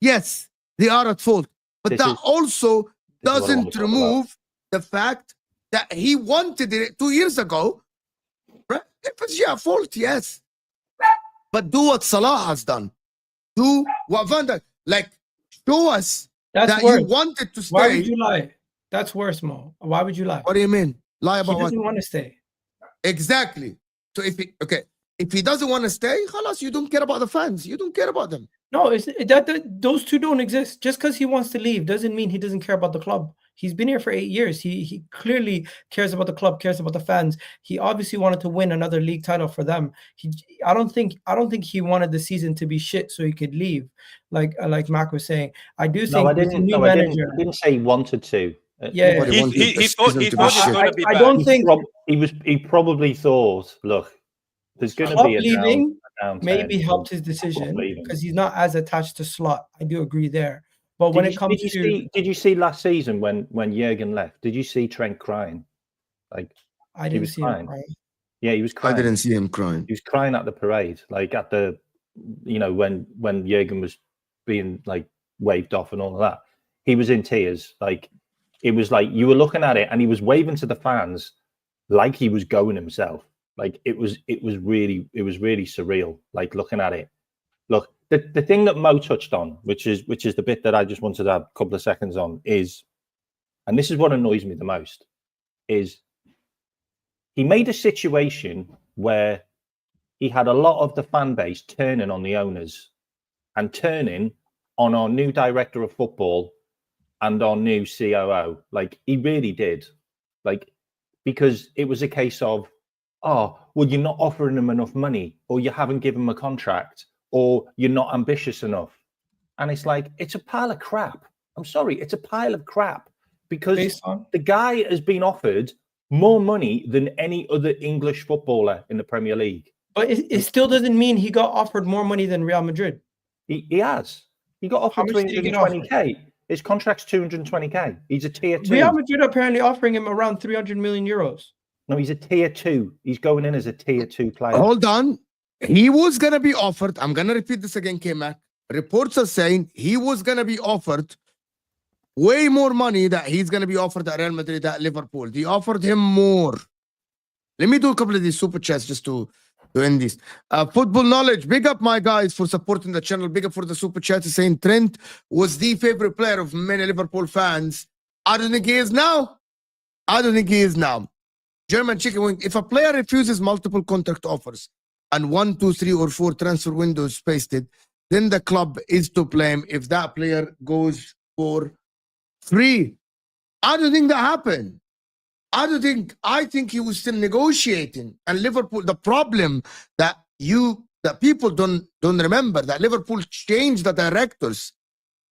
yes, they are at fault. But that also doesn't remove the fact that he wanted it 2 years ago. Right? FSG at fault, yes. But do what Salah has done. Do what Van Dijk, show us that you wanted to stay.
Why would you lie? That's worse, Mo. Why would you lie?
What do you mean? Lie about what?
He doesn't want to stay.
Exactly. So If he doesn't want to stay, halas, you don't care about the fans. You don't care about them.
No, those two don't exist. Just because he wants to leave doesn't mean he doesn't care about the club. He's been here for 8 years. He clearly cares about the club, cares about the fans. He obviously wanted to win another league title for them. I don't think he wanted the season to be shit so he could leave. Like Kmack was saying, I do think
I didn't.
new
No, I
manager.
didn't say he wanted to.
Yeah,
Nobody wanted
He
the
thought
season
he
to
thought
be
it was
shit.
going to be
I
bad.
don't think
He probably thought, look, there's going to
Klopp
be a
leaving
downturn.
maybe helped his decision because he's not as attached to Slot. I do agree there. But when it comes to,
did you see last season when Jurgen left? Did you see Trent crying? Like
I didn't see him crying.
Yeah, he was crying.
I didn't see him crying.
He was crying at the parade, like at the, when Jurgen was being like waved off and all of that. He was in tears. Like it was like you were looking at it, and he was waving to the fans like he was going himself. Like it was really surreal. Like looking at it. Look, the thing that Mo touched on, which is the bit that I just wanted to have a couple of seconds on, is, and this is what annoys me the most, is he made a situation where he had a lot of the fan base turning on the owners and turning on our new director of football and our new COO. Like he really did. Like, because it was a case of, oh, well, you're not offering him enough money, or you haven't given him a contract, or you're not ambitious enough. And it's like, it's a pile of crap. I'm sorry, it's a pile of crap, because the guy has been offered more money than any other English footballer in the Premier League.
But it still doesn't mean he got offered more money than Real Madrid.
He has. He got offered 320k. His contract's 220k. He's a tier 2.
Real Madrid apparently offering him around 300 million euros.
No, he's a tier 2. He's going in as a tier 2 player.
Hold on. He was going to be offered. I'm going to repeat this again, Kmack. Reports are saying he was going to be offered way more money that he's going to be offered at Real Madrid, at Liverpool. They offered him more. Let me do a couple of these super chats just to end this. Football Knowledge, big up my guys for supporting the channel. Big up for the super chat saying Trent was the favorite player of many Liverpool fans. I don't think he is now. German Chicken Wing, if a player refuses multiple contract offers and 1, 2, 3, or 4 transfer windows pasted, then the club is to blame if that player goes for free. I don't think that happened. I think he was still negotiating. And Liverpool, the problem that people don't remember, that Liverpool changed the directors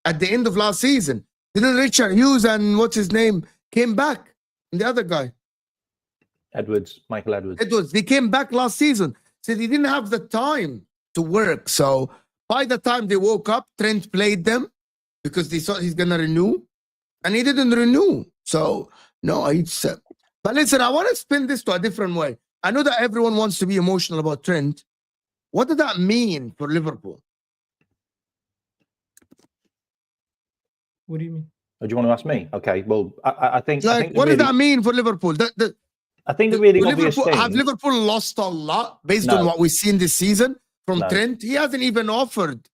at the end of last season. Didn't Richard Hughes and what's his name came back? And the other guy,
Michael Edwards.
They came back last season. So they didn't have the time to work. So by the time they woke up, Trent played them because they thought he's gonna renew, and he didn't renew. So no, it's. But listen, I want to spin this to a different way. I know that everyone wants to be emotional about Trent. What did that mean for Liverpool?
What do you mean?
Oh, do you want to ask me? Okay, well, I think...
what does that mean for Liverpool?
I think the really obvious thing...
Have Liverpool lost a lot based on what we've seen this season from Trent? He hasn't even offered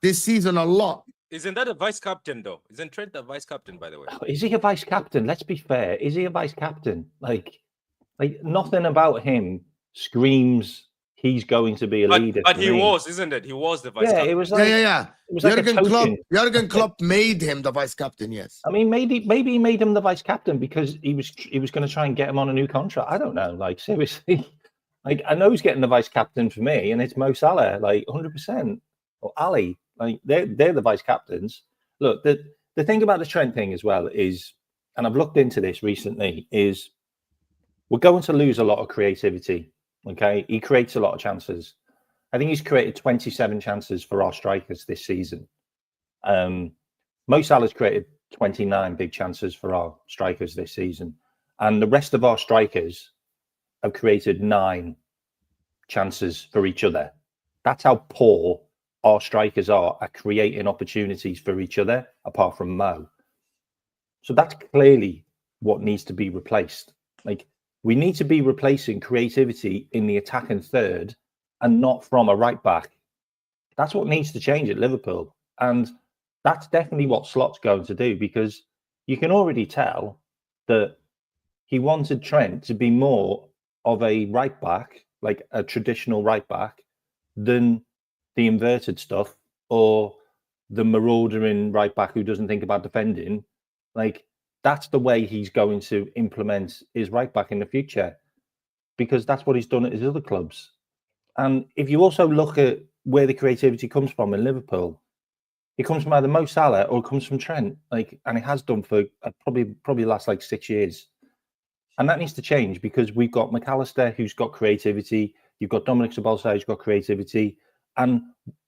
this season a lot.
Isn't that a vice captain, though? Isn't Trent a vice captain, by the way?
Is he a vice captain? Let's be fair. Is he a vice captain? Like nothing about him screams he's going to be a leader.
But he was, isn't it? He was the vice captain.
It was like,
It was Jurgen Klopp made him the vice captain, yes.
I mean, maybe he made him the vice captain because he was going to try and get him on a new contract. I don't know. Like, seriously. Like, I know he's getting the vice captain for me, and it's Mo Salah, like 100%. Or Ali. Like they're the vice captains. Look, the thing about the Trent thing as well is, and I've looked into this recently, is we're going to lose a lot of creativity. Okay, he creates a lot of chances. I think he's created 27 chances for our strikers this season. Mo Salah's created 29 big chances for our strikers this season, and the rest of our strikers have created 9 chances for each other. That's how poor our strikers are at creating opportunities for each other, apart from Mo. So that's clearly what needs to be replaced. Like, we need to be replacing creativity in the attacking third and not from a right back. That's what needs to change at Liverpool. And that's definitely what Slot's going to do, because you can already tell that he wanted Trent to be more of a right back like a traditional right back than the inverted stuff or the maraudering right back who doesn't think about defending. Like, that's the way he's going to implement his right back in the future, because that's what he's done at his other clubs. And if you also look at where the creativity comes from in Liverpool, it comes from either Mo Salah or it comes from Trent. Like, and it has done for probably the last like 6 years. And that needs to change, because we've got McAllister, who's got creativity. You've got Dominic Szoboszlai, who's got creativity. And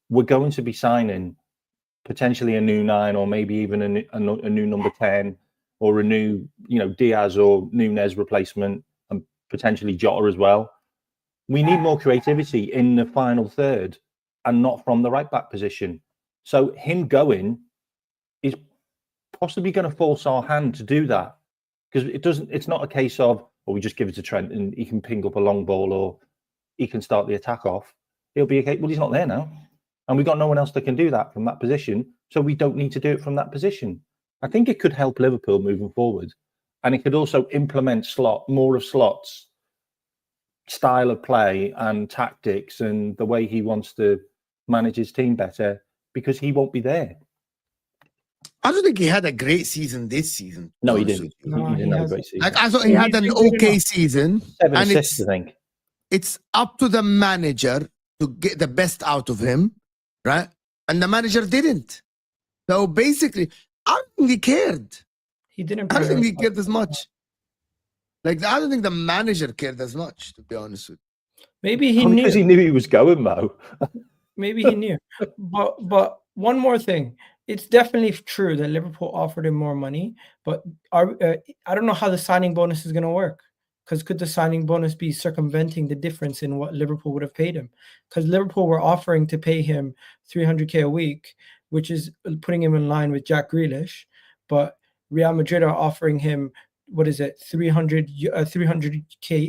we're going to be signing potentially a new 9, or maybe even a new number 10, or a new, Diaz or Nunez replacement, and potentially Jota as well. We need more creativity in the final third, and not from the right back position. So him going is possibly going to force our hand to do that, because it's not a case of, we just give it to Trent and he can ping up a long ball, or he can start the attack off. It'll be a case, well, he's not there now, and we've got no one else that can do that from that position, so we don't need to do it from that position. I think it could help Liverpool moving forward, and it could also implement more of Slot's style of play and tactics and the way he wants to manage his team better, because he won't be there.
I don't think he had a great season this season.
No, he didn't.
No,
He didn't
he
have a great season.
Like, I thought he had an
He's been good
okay
enough.
season.
7
and
assists, I think.
It's up to the manager to get the best out of him, right? And the manager didn't. So basically, I don't think he cared.
He didn't.
I don't think he
prioritize.
cared as much. Like, I don't think the manager cared as much, to be honest with you.
Maybe he
Only
knew.
because he knew he was going, Mo.
Maybe he knew. But one more thing. It's definitely true that Liverpool offered him more money, but I don't know how the signing bonus is going to work. Because could the signing bonus be circumventing the difference in what Liverpool would have paid him? Because Liverpool were offering to pay him 300k a week, which is putting him in line with Jack Grealish, but Real Madrid are offering him, what is it, 300k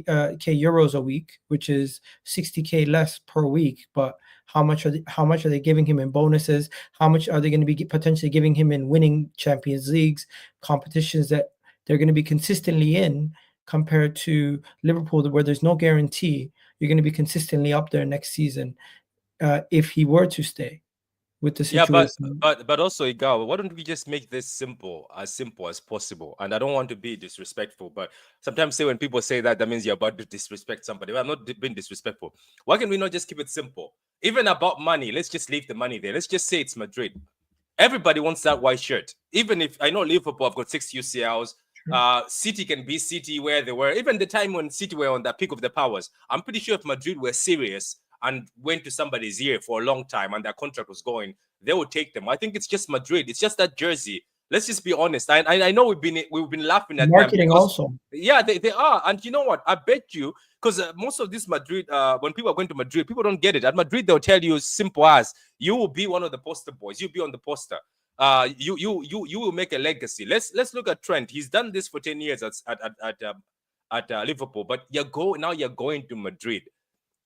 euros a week, which is 60k less per week. But how much are they giving him in bonuses? How much are they going to be potentially giving him in winning Champions Leagues, competitions that they're going to be consistently in, compared to Liverpool, where there's no guarantee you're going to be consistently up there next season if he were to stay with the situation.
Yeah, but also, Egal, why don't we just make this simple as possible? And I don't want to be disrespectful, but sometimes when people say that means you're about to disrespect somebody. Well, I'm not being disrespectful. Why can we not just keep it simple? Even about money, let's just leave the money there. Let's just say it's Madrid. Everybody wants that white shirt. Even if I know Liverpool have got 6 UCLs, City can be City where they were. Even the time when City were on the peak of the powers, I'm pretty sure if Madrid were serious and went to somebody's ear for a long time and their contract was going, they would take them. I think it's just Madrid. It's just that jersey. Let's just be honest. I know we've been laughing at
marketing
them
also.
Yeah, they are. And you know what? I bet you, because most of this Madrid, when people are going to Madrid, people don't get it. At Madrid, they'll tell you simple as, you will be one of the poster boys. You'll be on the poster. You will make a legacy. Let's look at Trent. He's done this for 10 years at Liverpool, but you're going to Madrid.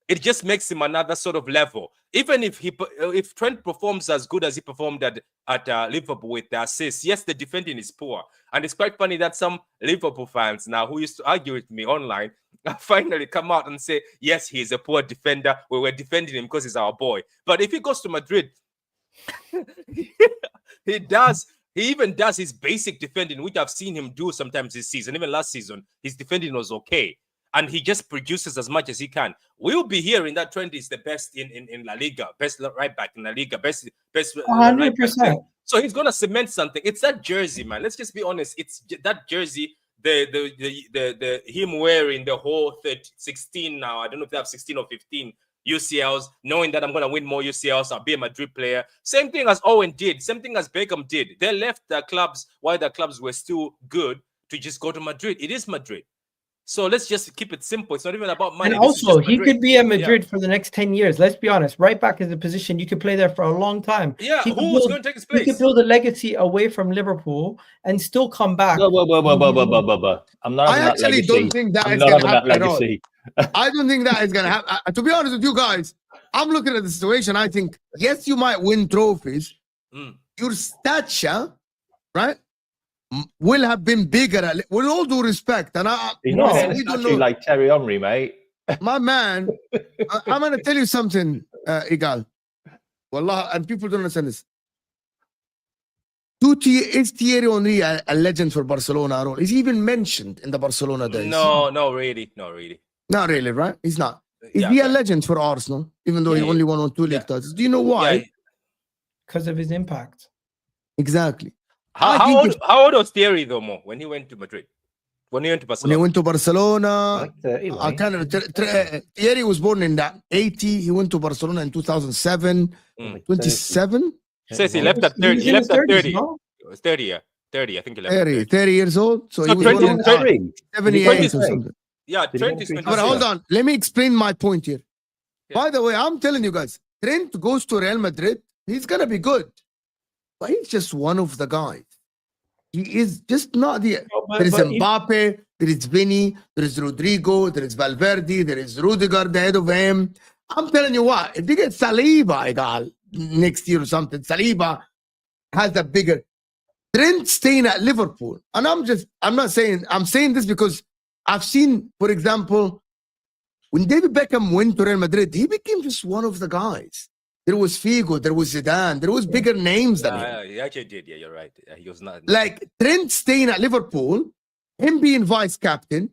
It just makes him another sort of level. Even if Trent performs as good as he performed at Liverpool with the assists, yes, the defending is poor. And it's quite funny that some Liverpool fans now who used to argue with me online finally come out and say, yes, he's a poor defender. We were defending him because he's our boy. But if he goes to Madrid, he even does his basic defending, which I've seen him do sometimes this season. Even last season, his defending was okay. And he just produces as much as he can. We'll be hearing that Trent is the best in La Liga, best right back in La Liga, best
100%.
right back. So he's gonna cement something. It's that jersey, man. Let's just be honest. It's that jersey. The him wearing the whole 16 now. I don't know if they have 16 or 15 UCLs, knowing that I'm gonna win more UCLs. I'll be a Madrid player. Same thing as Owen did. Same thing as Beckham did. They left the clubs while the clubs were still good to just go to Madrid. It is Madrid. So let's just keep it simple. It's not even about money.
And also, he could be at Madrid for the next 10 years. Let's be honest. Right back is a position you could play there for a long time.
Yeah, who's going to take his place?
He could build a legacy away from Liverpool and still come back.
I'm not.
I actually don't think that is going to happen at all. I don't think that is going to happen. To be honest with you guys, I'm looking at the situation. I think, yes, you might win trophies. Your stature, right, will have been bigger. With all due respect, and
he's not getting a statue like Thierry Henry, mate.
My man, I'm going to tell you something, Egal. Wallah, and people don't understand this. Is Thierry Henry a legend for Barcelona at all? Is he even mentioned in the Barcelona days?
No, not really. Not really.
Not really, right? He's not. Is
Yeah,
he a
but-
legend for Arsenal, even though he
Yeah,
only won on 2
yeah.
league titles? Do you know why?
Yeah.
Because of his impact.
Exactly.
How,
I
how
think
old?
if-
How old was Thierry though, Mo, when he went to Madrid? When he went to
When he
Barcelona?
went to Barcelona,
Like 30,
I
wasn't
kind of Thierry was born in that 80. He went to Barcelona in 2007.
he? Like
27?
Says he left at
He
30.
was
He
in
left
his
at
30s,
30.
no?
It was 30, yeah. 30. I think he left. At
30,
30.
30 years old. So
So
he was
20,
born in
23.
78 or
23.
something.
Yeah,
Did he
Trent
go
is
to
26.
But hold on. Let me explain my point here.
Yeah.
By the way, I'm telling you guys, Trent goes to Real Madrid. He's going to be good. But he's just one of the guys. He is just not the...
No,
There is
but if-
Mbappe, there is Vinny, there is Rodrigo, there is Valverde, there is Rudiger ahead of him. I'm telling you what, if they get Saliba, Egal, next year or something, Saliba has a bigger... Trent staying at Liverpool. And I'm saying this because I've seen, for example, when David Beckham went to Real Madrid, he became just one of the guys. There was Figo, there was Zidane, there was bigger names than him.
Yeah, he actually did. Yeah, you're right. Yeah, he was not.
Like Trent staying at Liverpool, him being vice captain,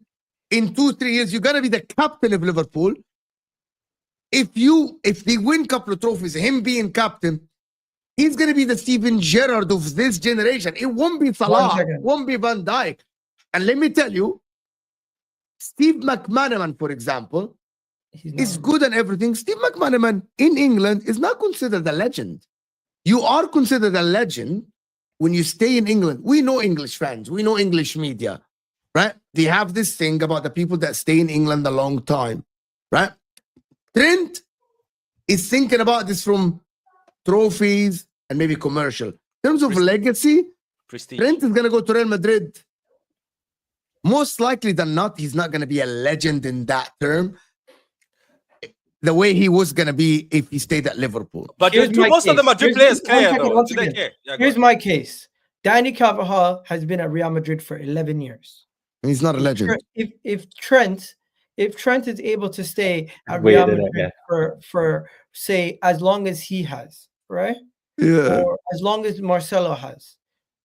in 2-3 years, you're gonna be the captain of Liverpool. If they win a couple of trophies, him being captain, he's gonna be the Steven Gerrard of this generation. It won't be Salah,
second.
won't be Van Dijk. And let me tell you, Steve McManaman, for example,
he's
is
not.
good and everything. Steve McManaman in England is not considered a legend. You are considered a legend when you stay in England. We know English fans. We know English media, right? They have this thing about the people that stay in England a long time, right? Trent is thinking about this from trophies and maybe commercial. In terms of legacy,
Prestige.
Trent is going to go to Real Madrid. Most likely than not, he's not going to be a legend in that term. The way he was going to be if he stayed at Liverpool.
But
Here's my
most of the
case.
Madrid
Here's-
players
one
care
second,
though.
one
Do they
second.
care? Yeah, go
Here's
on.
my case. Danny Carvajal has been at Real Madrid for 11 years.
He's not a legend.
If Trent is able to stay at
Weird,
Real
isn't it?
Madrid for say as long as he has, right?
Yeah.
Or as long as Marcelo has,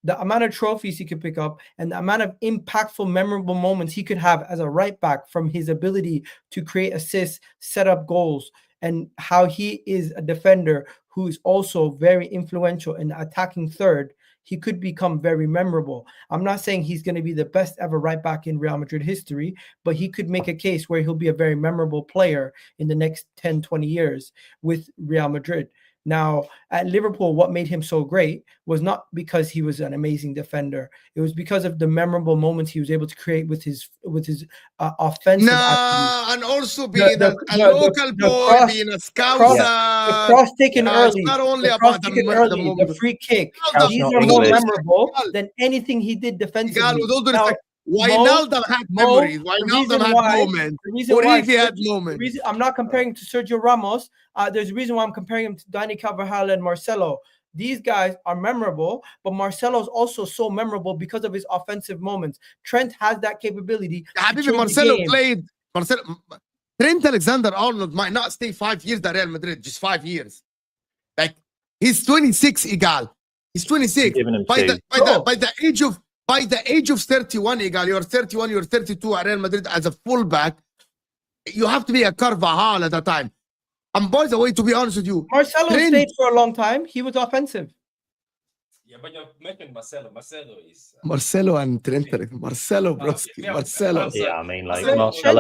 the amount of trophies he could pick up and the amount of impactful, memorable moments he could have as a right back from his ability to create assists, set up goals, and how he is a defender who is also very influential in attacking third, he could become very memorable. I'm not saying he's going to be the best ever right back in Real Madrid history, but he could make a case where he'll be a very memorable player in the next 10, 20 years with Real Madrid. Now, at Liverpool, what made him so great was not because he was an amazing defender. It was because of the memorable moments he was able to create with his offensive.
Nah, and also being
The-
a
the-
local
the
boy,
cross-
being a
the
scouser.
cross taken
Yeah, it's
early,
not only
the
about
cross
the
taken
the
early,
moment.
the free kick.
Wijnaldum-
These
not
are more
English.
memorable
Egal.
than anything he did defensively.
Egal, with all due
Now,
respect, Wijnaldum had
Mo,
memories.
the
Wijnaldum
reason
had
why-
moments.
the reason why
Origi had
the
moments.
reason I'm not comparing to Sergio Ramos. There's a reason why I'm comparing him to Dani Carvajal and Marcelo. These guys are memorable, but Marcelo is also so memorable because of his offensive moments. Trent has that capability. to
Habibi,
change the
Marcelo
game.
played. Trent Alexander-Arnold might not stay 5 years at Real Madrid, just 5 years. Like, he's 26, Egal. He's 26.
Giving him
By
two.
the age of 31, Egal, you're 31, you're 32 at Real Madrid as a fullback. You have to be a Carvajal at that time. And by the way, to be honest with you,
Marcelo
Trent-
stayed for a long time. He was offensive.
Yeah, but you're mentioning Marcelo. Marcelo is.
Marcelo and Trent, Marcelo Broski,
yeah,
Marcelo.
Marcelo.
Yeah, I mean, like
Marcelo-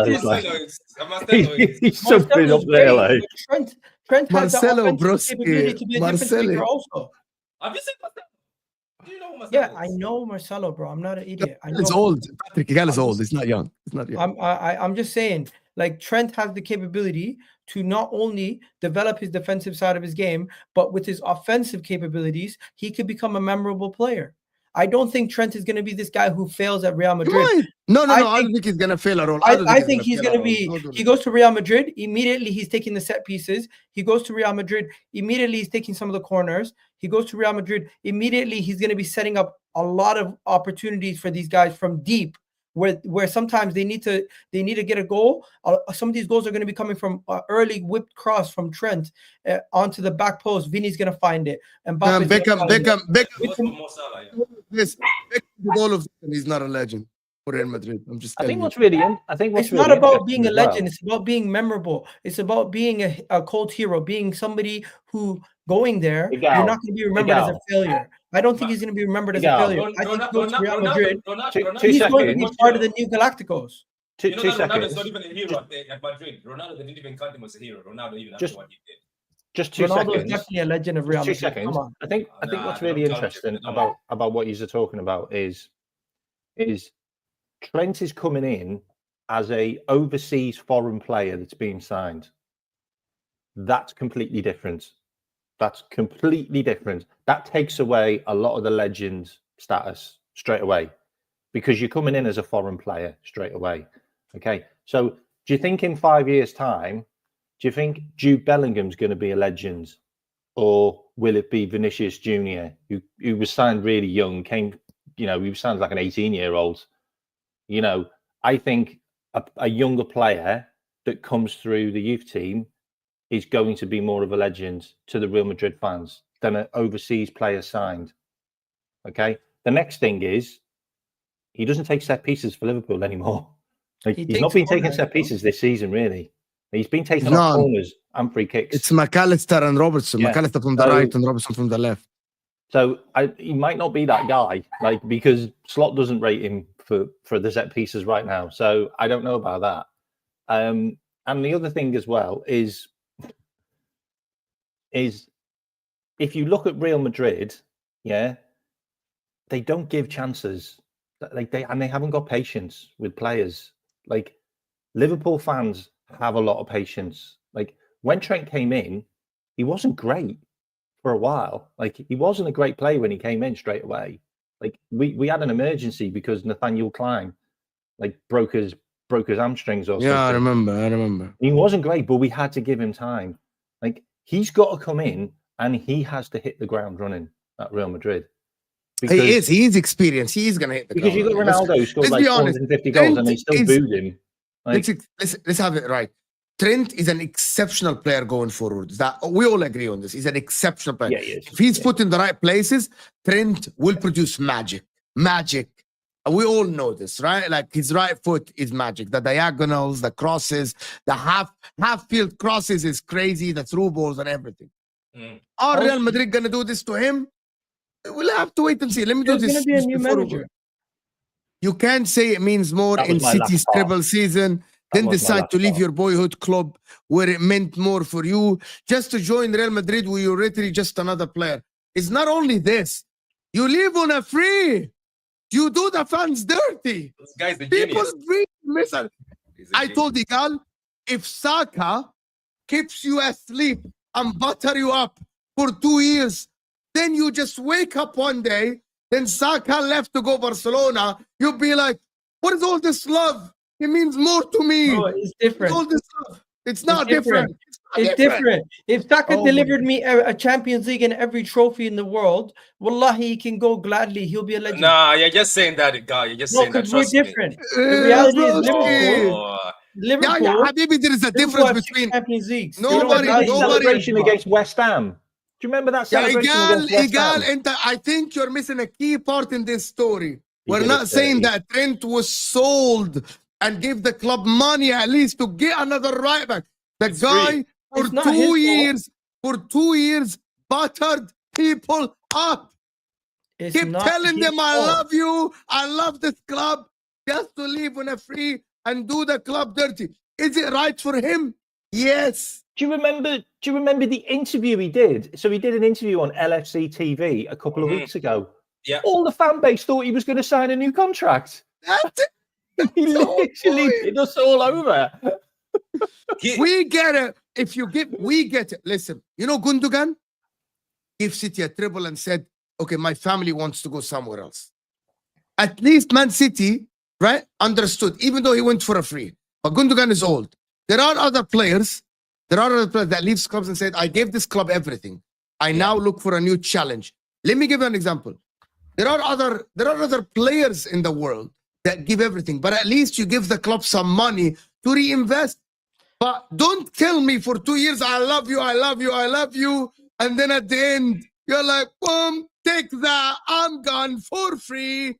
Marcelo's like
Marcelo is.
he's something up
Marcelo's
there,
great,
like
but Trent has that
Marcelo
offensive
Broski,
capability to be a difference
Marcelo.
maker also.
Have you seen Marcelo? Do you know who Marcelo
Yeah, I
is?
know Marcelo, bro. I'm not an idiot. I know.
He's old. Patrick Egal is old. He's not young. He's not young.
I'm just saying, like Trent has the capability to not only develop his defensive side of his game, but with his offensive capabilities, he could become a memorable player. I don't think Trent is going to be this guy who fails at Real Madrid.
Right. No,
I
I don't think he's gonna fail at all.
I think he's going to be.
fail at all.
He goes to Real Madrid immediately. He's taking the set pieces. He goes to Real Madrid immediately. He's taking some of the corners. He goes to Real Madrid immediately. He's going to be setting up a lot of opportunities for these guys from deep where sometimes they need to get a goal. Some of these goals are going to be coming from early whipped cross from Trent onto the back post. Vinny's going to find it, and
Beckham.
This
The goal of he's not a legend for Real Madrid. I'm just.
I think what's
really.
It's not about being a legend. It's about being memorable. It's about being a cult hero, being somebody who going there.
Egal.
You're not going to be remembered as a failure. I don't think he's going to be remembered as a failure. I think Real Madrid. He's going to be part of the new Galacticos.
Two seconds.
Ronaldo's not even a hero at Madrid. Ronaldo didn't even count him as a hero. Ronaldo even after what he did.
Just 2
Ronaldo
seconds.
is definitely a legend of Real Madrid.
2 seconds.
Come on.
I think what's really interesting about what you're talking about is Trent is coming in as a overseas foreign player that's being signed. That's completely different. That takes away a lot of the legend status straight away, because you're coming in as a foreign player straight away. Okay, so do you think in 5 years' time, do you think Jude Bellingham's going to be a legend, or will it be Vinicius Junior, who was signed really young, he was signed like an 18-year-old? I think a younger player that comes through the youth team is going to be more of a legend to the Real Madrid fans than an overseas player signed. Okay. The next thing is he doesn't take set pieces for Liverpool anymore. He's not been taking set pieces this season, really. He's been taking off corners and free kicks.
It's McAllister and Robertson. Yeah. McAllister from the right and Robertson from the left.
So he might not be that guy, because Slot doesn't rate him for the set pieces right now. So I don't know about that. And the other thing as well is if you look at Real Madrid, they don't give chances. They haven't got patience with players. Liverpool fans have a lot of patience. When Trent came in, he wasn't great for a while. He wasn't a great player when he came in straight away. We had an emergency because Nathaniel Klein broke his hamstrings or something.
Yeah, I remember.
He wasn't great, but we had to give him time. He's got to come in and he has to hit the ground running at Real Madrid.
He is experienced. He's going to hit the ground.
Because you've got Ronaldo who scored 450 goals and they still booed him.
Let's have it right. Trent is an exceptional player going forward. That we all agree on this. He's an exceptional player.
Yeah, he is.
If he's put in the right places, Trent will produce magic. We all know this, right? His right foot is magic. The diagonals, the crosses, the half field crosses is crazy. The through balls and everything. Are Real Madrid gonna do this to him? We'll have to wait and see. Let me do this.
There's gonna be a new manager.
You can't say it means more in City's treble season. Then decide to leave your boyhood club where it meant more for you, just to join Real Madrid where you're literally just another player. It's not only this. You leave on a free. You do the fans dirty.
This guy's the
People's
genius.
Listen, I told Egal, if Saka keeps you asleep and butter you up for 2 years, then you just wake up one day, then Saka left to go Barcelona, you'll be like, what is all this love? It means more to me.
Oh, it's different.
All this love. It's not different.
It's different. If Saka delivered me a Champions League and every trophy in the world, wallahi, he can go gladly. He'll be a legend.
Nah, you're just saying that, guy. You're just saying that.
Because we're different. The reality is Liverpool.
Yeah, Habibi, there is a difference between
Champions Leagues.
Nobody celebration against West Ham. Do you remember that celebration against West Ham?
And I think you're missing a key part in this story. We're not saying that Trent was sold and give the club money at least to get another right back. The guy for 2 years buttered people up. Keep telling them I love you, I love this club, just to leave on a free and do the club dirty. Is it right for him? Yes.
Do you remember the interview he did? So he did an interview on LFC TV a couple of weeks ago.
Yeah.
All the fan base thought he was going to sign a new contract.
That's it.
He literally did us all over.
We get it. We get it. Listen, Gundogan gave City a treble and said, okay, my family wants to go somewhere else. At least Man City, right, understood, even though he went for a free. But Gundogan is old. There are other players that leaves clubs and said, I gave this club everything. I now look for a new challenge. Let me give you an example. There are other players in the world that give everything, but at least you give the club some money to reinvest. But don't kill me for 2 years. I love you, I love you, I love you. And then at the end, you're like, boom, take that. I'm gone for free.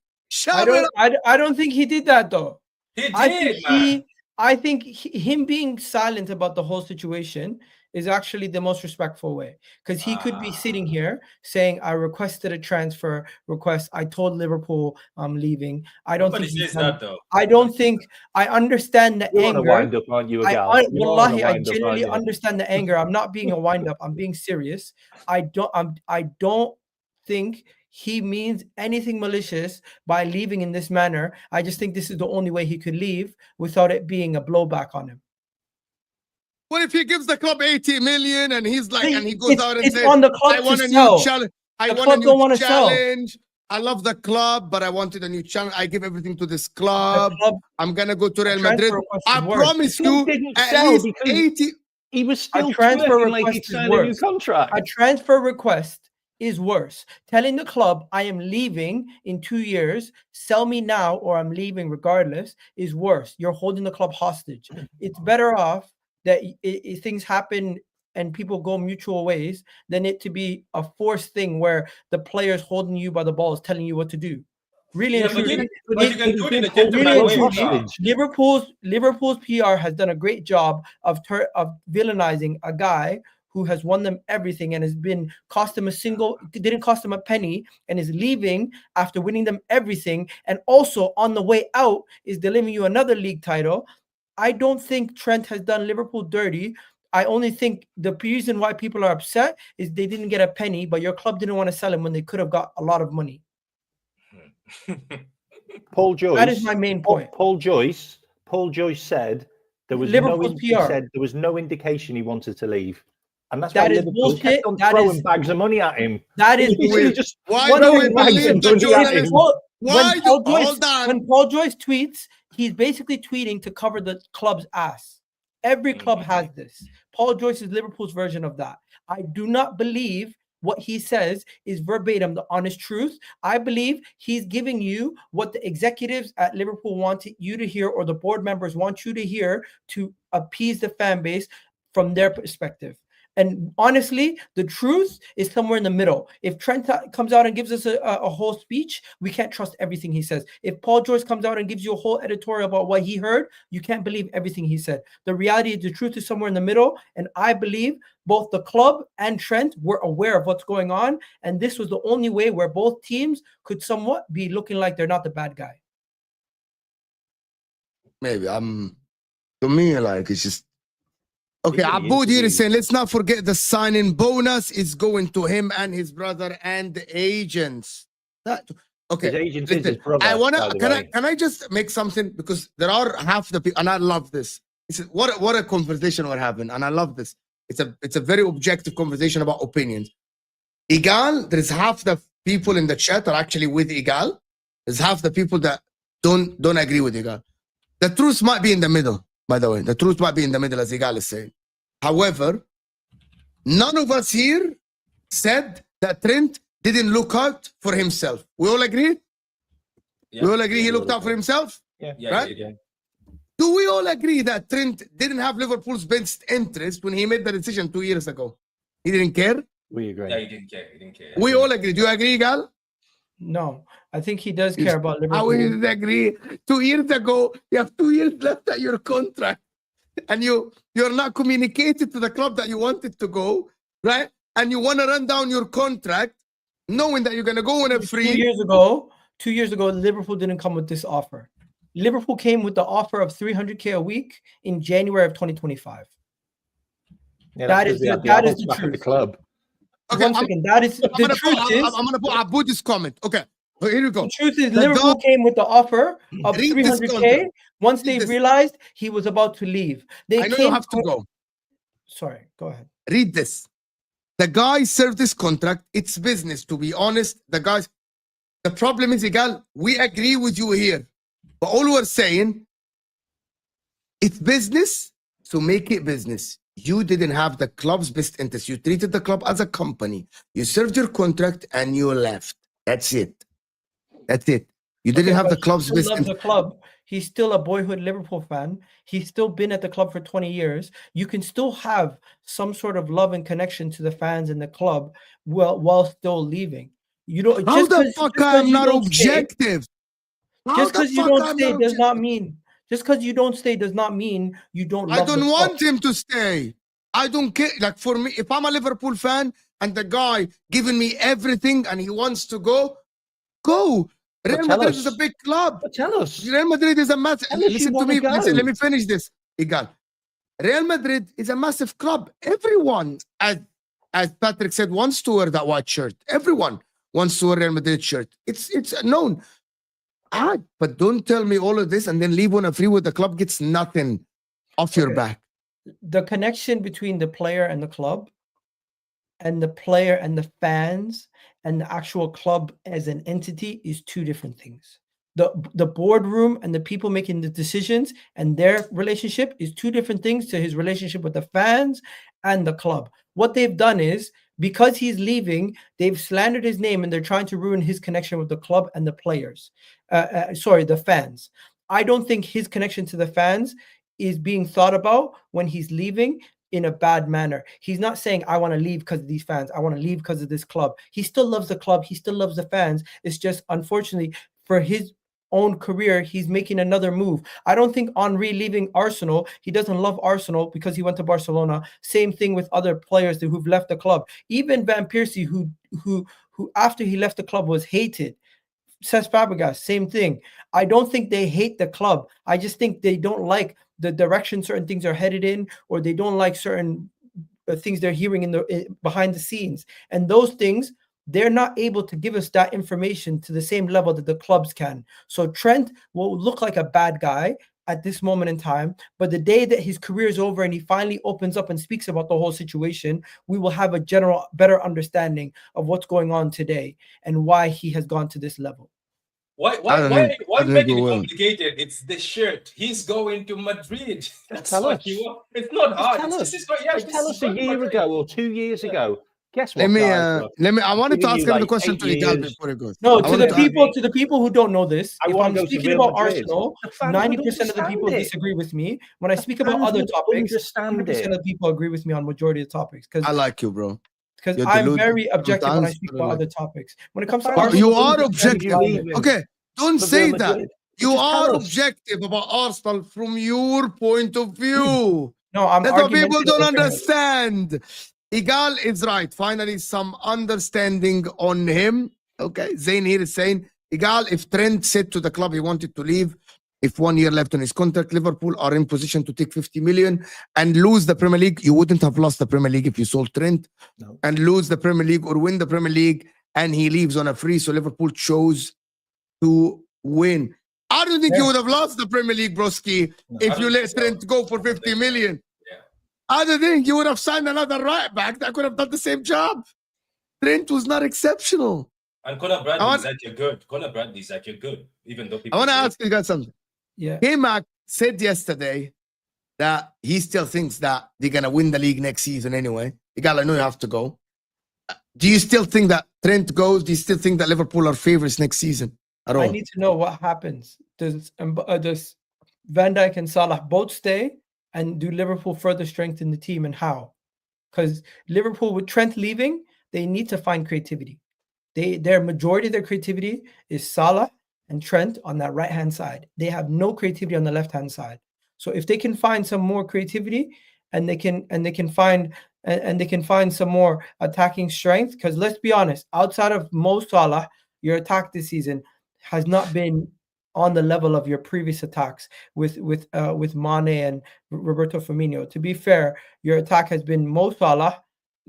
I don't think he did that though.
He did,
I think him being silent about the whole situation is actually the most respectful way, because he could be sitting here saying, I requested a transfer request. I told Liverpool I'm leaving. I don't think
says that though.
I don't think I understand the
You
anger.
want to wind up, aren't you, Egal?
Wallahi, I genuinely understand the anger. I'm not being a wind up. I'm being serious. I don't think he means anything malicious by leaving in this manner. I just think this is the only way he could leave without it being a blowback on him.
What if he gives the club 80 million and he's like, and he goes out and says,
on the club
I want
to
a
sell.
new challenge. I want a new challenge. I love the club, but I wanted a new challenge. I give everything to this club. I'm gonna go to Real Madrid. I promise you, at least 80.
He was still
transfer
like he
request
signed a new contract.
A transfer request is worse. Telling the club I am leaving in 2 years, sell me now or I'm leaving regardless, is worse. You're holding the club hostage. It's better off that things happen and people go mutual ways than it to be a forced thing where the player's holding you by the balls, telling you what to do. Really, Liverpool's PR has done a great job of villainizing a guy who has won them everything and has been didn't cost them a penny, and is leaving after winning them everything, and also on the way out is delivering you another league title. I don't think Trent has done Liverpool dirty. I only think the reason why people are upset is they didn't get a penny, but your club didn't want to sell him when they could have got a lot of money.
Paul Joyce.
That is my main point.
Paul Joyce said there was no indication he wanted to leave. And that's why Liverpool kept on throwing bags of money at him.
That is
why do
when Paul Joyce tweets, he's basically tweeting to cover the club's ass. Every club has this. Paul Joyce is Liverpool's version of that. I do not believe what he says is verbatim the honest truth. I believe he's giving you what the executives at Liverpool want you to hear, or the board members want you to hear, to appease the fan base from their perspective. And honestly, the truth is somewhere in the middle. If Trent comes out and gives us a whole speech, we can't trust everything he says. If Paul Joyce comes out and gives you a whole editorial about what he heard, you can't believe everything he said. The reality is the truth is somewhere in the middle. And I believe both the club and Trent were aware of what's going on. And this was the only way where both teams could somewhat be looking like they're not the bad guy.
Maybe to me, like, it's just, okay, Aboud here is saying, let's not forget the signing bonus is going to him and his brother and the agents. Okay,
his agent is his brother,
can I just make something, because there are half the people, and I love this. What a conversation we're having, and I love this. It's a very objective conversation about opinions. Egal, there's half the people in the chat are actually with Egal. There's half the people that don't agree with Egal. The truth might be in the middle. By the way, the truth might be in the middle, as Egal is saying. However, none of us here said that Trent didn't look out for himself. We all agree?
Yeah.
We all agree he looked out for himself?
Yeah.
Right? Yeah. Do we all agree that Trent didn't have Liverpool's best interest when he made the decision 2 years ago? He didn't care?
We agree.
Yeah, he didn't care.
We all agree. Do you agree, Egal?
No, I think he does care about Liverpool.
How we didn't agree? 2 years ago, you have 2 years left at your contract, and you're not communicated to the club that you wanted to go, right? And you want to run down your contract, knowing that you're going to go on a free.
2 years ago, Liverpool didn't come with this offer. Liverpool came with the offer of 300K a week in January of 2025.
Yeah,
that is the truth.
The club.
Okay,
I'm going
to put Aboud's comment. Okay, here we go.
The truth is, Liverpool came with the offer of 300K. Once they realized he was about to leave,
I know you have to go.
Sorry, go ahead.
Read this. The guy served this contract. It's business, to be honest. The problem is, Egal, we agree with you here. But all we're saying, it's business, so make it business. You didn't have the club's best interest. You treated the club as a company. You served your contract and you left. That's it. You didn't
Okay,
have
but
the
he
club's
still
best.
loves the club. He's still a boyhood Liverpool fan. He's still been at the club for 20 years. You can still have some sort of love and connection to the fans and the club while still leaving. You don't
How
just
the
because
fuck I'm not objective? How
just
the
because you
fuck
don't
I'm
stay
not
does not
objective?
mean just because you don't stay does not mean you don't
I
love the
don't
club.
want him to stay. I don't care. Like for me, if I'm a Liverpool fan and the guy giving me everything and he wants to go. Real
tell
Madrid is a
us.
big club.
But tell us.
Real Madrid is a massive.
Tell us you
Listen to
wanna
me.
go.
Let me finish this. Egal. Real Madrid is a massive club. Everyone, as Patrick said, wants to wear that white shirt. Everyone wants to wear Real Madrid shirt. It's known. But don't tell me all of this and then leave on a free where the club gets nothing off your back.
The connection between the player and the club and the player and the fans and the actual club as an entity is two different things. The boardroom and the people making the decisions and their relationship is two different things to his relationship with the fans and the club. What they've done is, because he's leaving, they've slandered his name and they're trying to ruin his connection with the club and the players. The fans. I don't think his connection to the fans is being thought about when he's leaving in a bad manner. He's not saying, I want to leave because of these fans. I want to leave because of this club. He still loves the club. He still loves the fans. It's just, unfortunately, for his own career, he's making another move. I don't think Henry leaving Arsenal, he doesn't love Arsenal because he went to Barcelona. Same thing with other players who've left the club. Even Van Persie, who after he left the club was hated. Cesc Fabregas, same thing. I don't think they hate the club. I just think they don't like the direction certain things are headed in, or they don't like certain things they're hearing behind the scenes. And those things, they're not able to give us that information to the same level that the clubs can. So Trent will look like a bad guy at this moment in time, but the day that his career is over and he finally opens up and speaks about the whole situation, we will have a general better understanding of what's going on today and why he has gone to this level.
Why making it complicated? It's the shirt. He's going to Madrid. That's what you want. It's not hard.
Tell us a year ago or 2 years ago. Guess what?
Let me. I wanted to ask another question to Egal before it goes.
No, to the people who don't know this, if I'm speaking about Arsenal, 90% of the people disagree with me. When I speak about other topics, 100% of the people agree with me on majority of topics. Because
I like you, bro.
Because I'm very objective when I speak about other topics. When it comes to Arsenal,
you are objective. Okay, don't say that. You are objective about Arsenal from your point of view.
No, I'm.
That's what people don't understand. Egal is right. Finally, some understanding on him. Okay, Zayn here is saying, Egal, if Trent said to the club he wanted to leave, if 1 year left on his contract, Liverpool are in position to take 50 million and lose the Premier League. You wouldn't have lost the Premier League if you sold Trent. No. And lose the Premier League or win the Premier League and he leaves on a free. So Liverpool chose to win. I don't think you would have lost the Premier League, broski, if you let Trent go for 50 million. I don't think you would have signed another right back that could have done the same job. Trent was not exceptional.
And Conor Bradley's actually good. Conor Bradley's actually good, even though people.
I want to ask you guys something.
Yeah.
Kmack said yesterday that he still thinks that they're gonna win the league next season anyway. Egal, I know you have to go. Do you still think that Trent goes? Do you still think that Liverpool are favorites next season at all?
I need to know what happens. Does Van Dijk and Salah both stay? And do Liverpool further strengthen the team, and how? Because Liverpool, with Trent leaving, they need to find creativity. Their majority of their creativity is Salah and Trent on that right-hand side. They have no creativity on the left-hand side. So if they can find some more creativity and they can find some more attacking strength, because let's be honest, outside of Mo Salah, your attack this season has not been on the level of your previous attacks with Mane and Roberto Firmino. To be fair, your attack has been Mo Salah,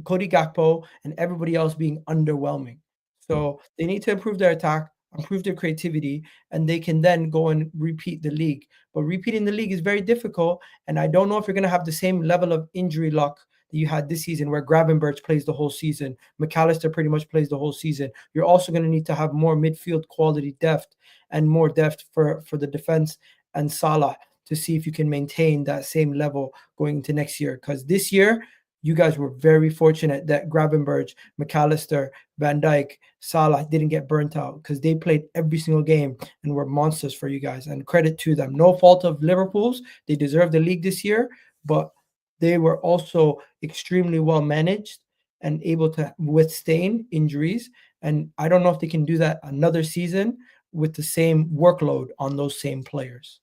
Cody Gakpo, and everybody else being underwhelming. So they need to improve their attack, improve their creativity, and they can then go and repeat the league. But repeating the league is very difficult, and I don't know if you're going to have the same level of injury luck that you had this season, where Gravenberch plays the whole season, McAllister pretty much plays the whole season. You're also going to need to have more midfield quality depth and more depth for the defense and Salah to see if you can maintain that same level going into next year. Because this year, you guys were very fortunate that Gravenberch, McAllister, Van Dijk, Salah didn't get burnt out because they played every single game and were monsters for you guys. And credit to them. No fault of Liverpool's. They deserved the league this year, but they were also extremely well managed and able to withstand injuries. And I don't know if they can do that another season with the same workload on those same players.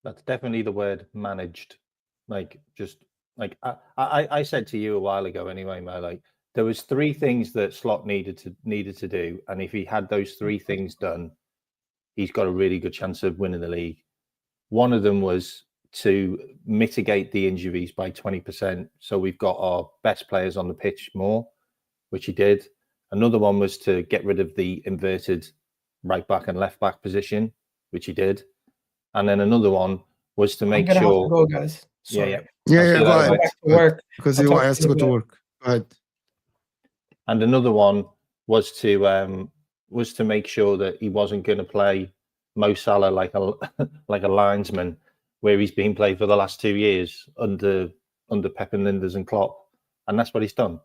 That's definitely the word, managed. Like, just like I said to you a while ago anyway, Mo, like there was 3 things that Slot needed to do. And if he had those 3 things done, he's got a really good chance of winning the league. One of them was to mitigate the injuries by 20%. So we've got our best players on the pitch more, which he did. Another one was to get rid of the inverted right back and left back position, which he did. And then another one was to make sure.
Have to go, guys. Sorry.
Yeah, go ahead.
Back to work
because he has to go to work. Go ahead.
And another one was to make sure that he wasn't going to play Mo Salah like a linesman, where he's been played for the last 2 years under Pep and Linders and Klopp, and that's what he's done.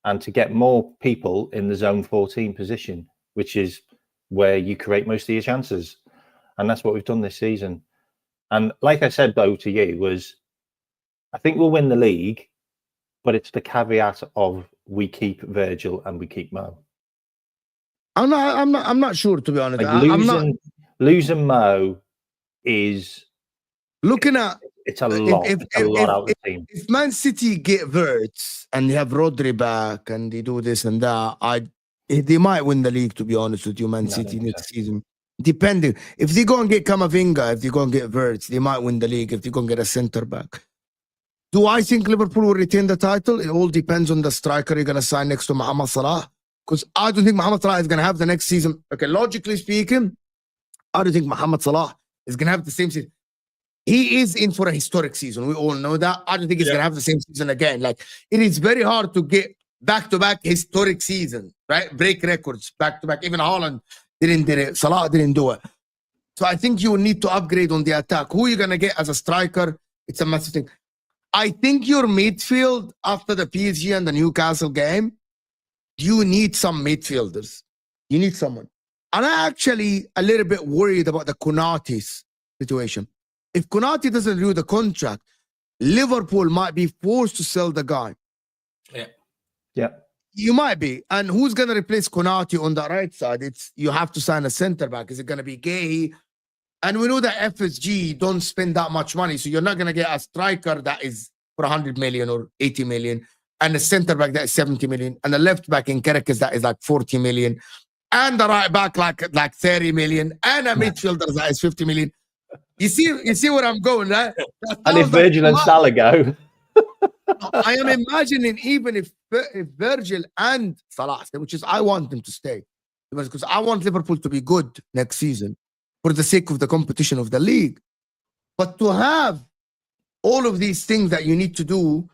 And to get more people in the zone 14 position, which is where you create most of your chances, and that's what we've done this season. And like I said, though, to you, was I think we'll win the league, but it's the caveat of we keep Virgil and we keep Mo.
I'm not sure, to be honest.
Like losing Mo is
looking at
it's a lot. It's a lot out of the team.
If Man City get Wirtz and they have Rodri back and they do this and that, they might win the league, to be honest with you, Man City next season. Depending. If they go and get Kamavinga, if they go and get Wirtz, they might win the league if they go and get a centre back. Do I think Liverpool will retain the title? It all depends on the striker you're going to sign next to Mohamed Salah. Because I don't think Mohamed Salah is going to have the next season. Okay, logically speaking, I don't think Mohamed Salah is going to have the same season. He is in for a historic season. We all know that. I don't think he's going to have the same season again. Like, it is very hard to get back-to-back historic season, right? Break records back-to-back. Even Haaland didn't do it. Salah didn't do it. So I think you will need to upgrade on the attack. Who are you going to get as a striker? It's a massive thing. I think your midfield, after the PSG and the Newcastle game, you need some midfielders. You need someone. And I'm actually a little bit worried about the Konate's situation. If Konate doesn't renew the contract, Liverpool might be forced to sell the guy.
Yeah.
You might be. And who's going to replace Konate on the right side? You have to sign a centre back. Is it going to be Gay? And we know that FSG don't spend that much money. So you're not going to get a striker that is for 100 million or 80 million. And a centre back that is 70 million. And a left back in Caracas that is like 40 million. And the right back like 30 million. And a midfielder that is 50 million. You see where I'm going, right?
And if Virgil and Salah go.
I am imagining even if Virgil and Salah stay, which is I want them to stay. Because I want Liverpool to be good next season for the sake of the competition of the league. But to have all of these things that you need to do,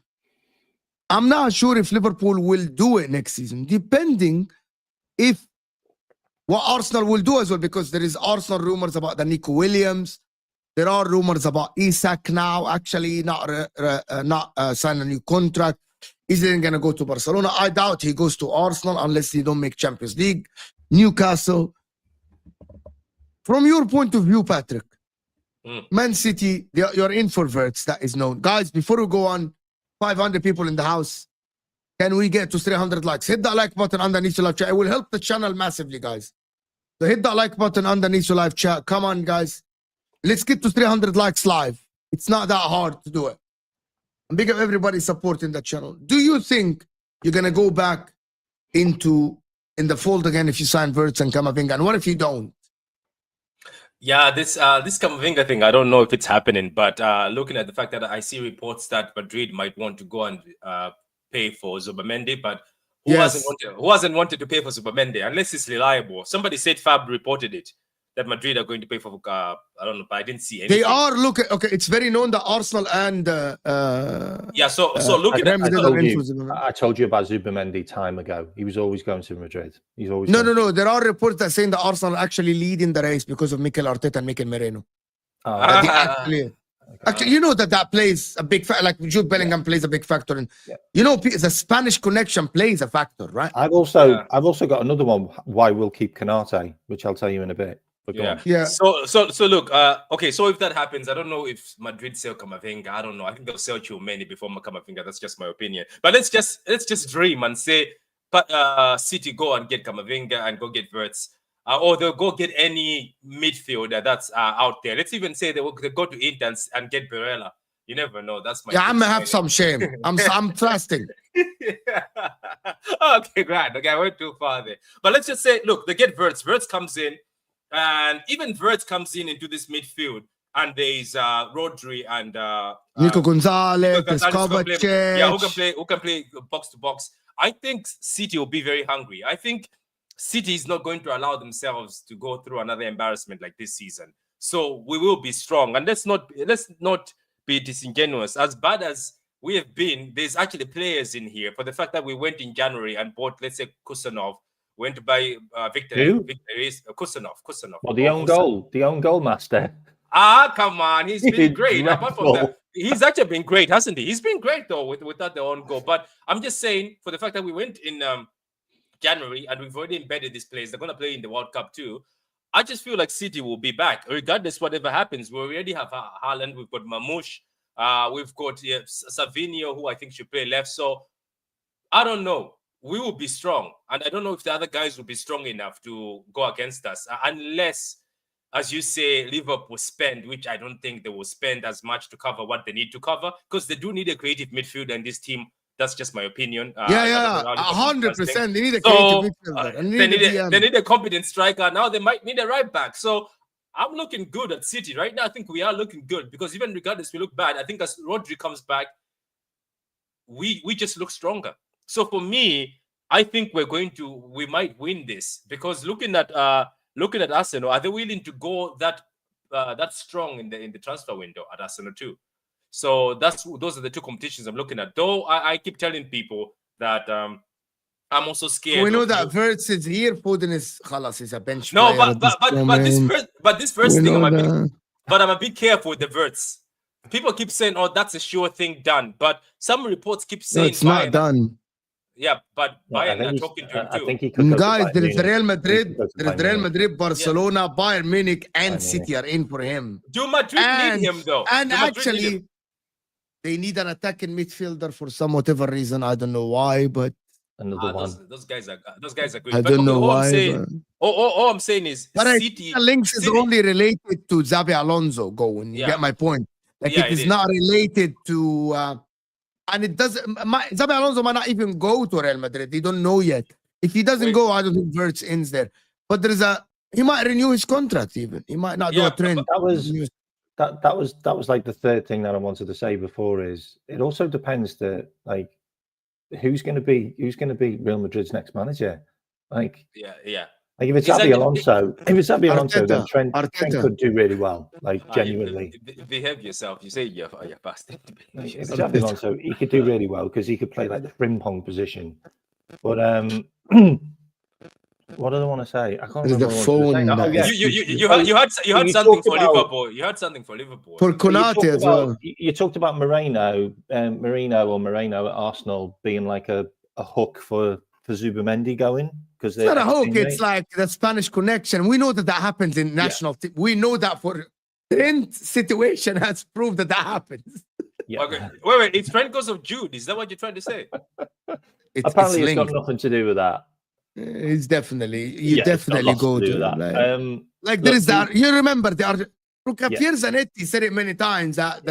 I'm not sure if Liverpool will do it next season, depending if what Arsenal will do as well, because there is Arsenal rumors about the Nico Williams. There are rumors about Isak now actually not sign a new contract. Is he going to go to Barcelona? I doubt he goes to Arsenal unless they don't make Champions League. Newcastle. From your point of view, Patrick, Man City, you're in for Wirtz, that is known. Guys, before we go on, 500 people in the house. Can we get to 300 likes? Hit that like button underneath the live chat. It will help the channel massively, guys. So hit that like button underneath the live chat. Come on, guys. Let's get to 300 likes live. It's not that hard to do it. And big up everybody supporting the channel. Do you think you're going to go back in the fold again if you sign Wirtz and Kamavinga? And what if you don't?
Yeah, this Kamavinga thing, I don't know if it's happening, but looking at the fact that I see reports that Madrid might want to go and pay for Zubimendi, but who hasn't wanted to pay for Zubimendi unless it's reliable? Somebody said Fab reported it, that Madrid are going to pay for I don't know, but I didn't see anything. They
are looking. Okay, it's very known that Arsenal and
so looking at
I told you about Zubimendi time ago. He was always going to Madrid. He's always
no. There are reports that saying that Arsenal actually lead in the race because of Mikel Arteta and Mikel Merino. Actually, you know that plays a big factor. Like Jude Bellingham plays a big factor, and you know the Spanish connection plays a factor, right?
I've also got another one. Why we'll keep Konate, which I'll tell you in a bit. But go on.
Yeah.
So look. Okay. So if that happens, I don't know if Madrid sell Kamavinga. I don't know. I think they'll sell Tchouameni before Kamavinga. That's just my opinion. But let's just dream and say, City go and get Kamavinga and go get Wirtz. Or they'll go get any midfielder that's out there. Let's even say they go to Inter and get Barella. You never know. That's my.
Yeah, I'm gonna have some shame. I'm trusting.
Okay, great. Okay, I went too far there. But let's just say, look, they get Wirtz. Wirtz comes in, and even Wirtz comes in into this midfield, and there's Rodri and
Nico Gonzalez, Kovacic.
Yeah, who can play box to box. I think City will be very hungry. I think City is not going to allow themselves to go through another embarrassment like this season. So we will be strong, and let's not be disingenuous. As bad as we have been, there's actually players in here. For the fact that we went in January and bought, let's say, Kusanov, went to buy Victor Kusanov.
Well, the own goal master.
Come on, he's been great. Apart from that, he's actually been great, hasn't he? He's been great though, without the own goal. But I'm just saying, for the fact that we went in January and we've already embedded this place, they're going to play in the World Cup too. I just feel like City will be back regardless whatever happens. We already have Haaland, we've got Mamouche, we've got Savinho, who I think should play left. So I don't know. We will be strong, and I don't know if the other guys will be strong enough to go against us, unless, as you say, Liverpool spend, which I don't think they will spend as much to cover what they need to cover, because they do need a creative midfield in this team. That's just my opinion.
100%. They need a creative midfielder.
They need a competent striker. Now they might need a right back. So I'm looking good at City right now. I think we are looking good, because even regardless we look bad, I think as Rodri comes back, we just look stronger. So for me, I think we might win this, because looking at Arsenal, are they willing to go that strong in the transfer window at Arsenal too? So those are the two competitions I'm looking at. Though I keep telling people that I'm also scared.
We know that Wirtz is here. Foden is a bench
player.
No,
but this Wirtz thing, I'm a bit careful with the Wirtz. People keep saying, "Oh, that's a sure thing done," but some reports keep saying
it's not done.
Yeah, but Bayern are talking to him too.
I think he could
guys, there is Real Madrid, Barcelona, Bayern Munich, and City are in for him.
Do Madrid need him though?
And actually, they need an attacking midfielder for some whatever reason. I don't know why, but
another one.
Those guys are good.
I don't know why.
All I'm saying is,
but
City
links is only related to Xabi Alonso going. You get my point. Like it is not related to, and it doesn't. Xabi Alonso might not even go to Real Madrid. They don't know yet. If he doesn't go, I don't think Wirtz ends there. But he might renew his contract. Even he might not do a trend.
That was like the third thing that I wanted to say before. Is it also depends that like who's going to be Real Madrid's next manager? Like Like if it's Xabi Alonso, then Trent could do really well. Like genuinely,
behave yourself. You say you're fasting.
If it's Xabi Alonso, he could do really well because he could play like the frimpong position. But what did I want to say? I can't remember.
You had something for Liverpool. You had something for Liverpool.
For Konate as well.
You talked about Moreno at Arsenal being like a hook for Zubimendi going.
It's not a hook. It's like the Spanish connection. We know that happens in national team. We know that for Trent situation has proved that happens.
Yeah.
Okay. Wait. It's Trent because of Jude. Is that what you're trying to say?
Apparently, it's got nothing to do with that.
It's definitely definitely go to
that.
There is that. You remember Pierre Zanetti said it many times that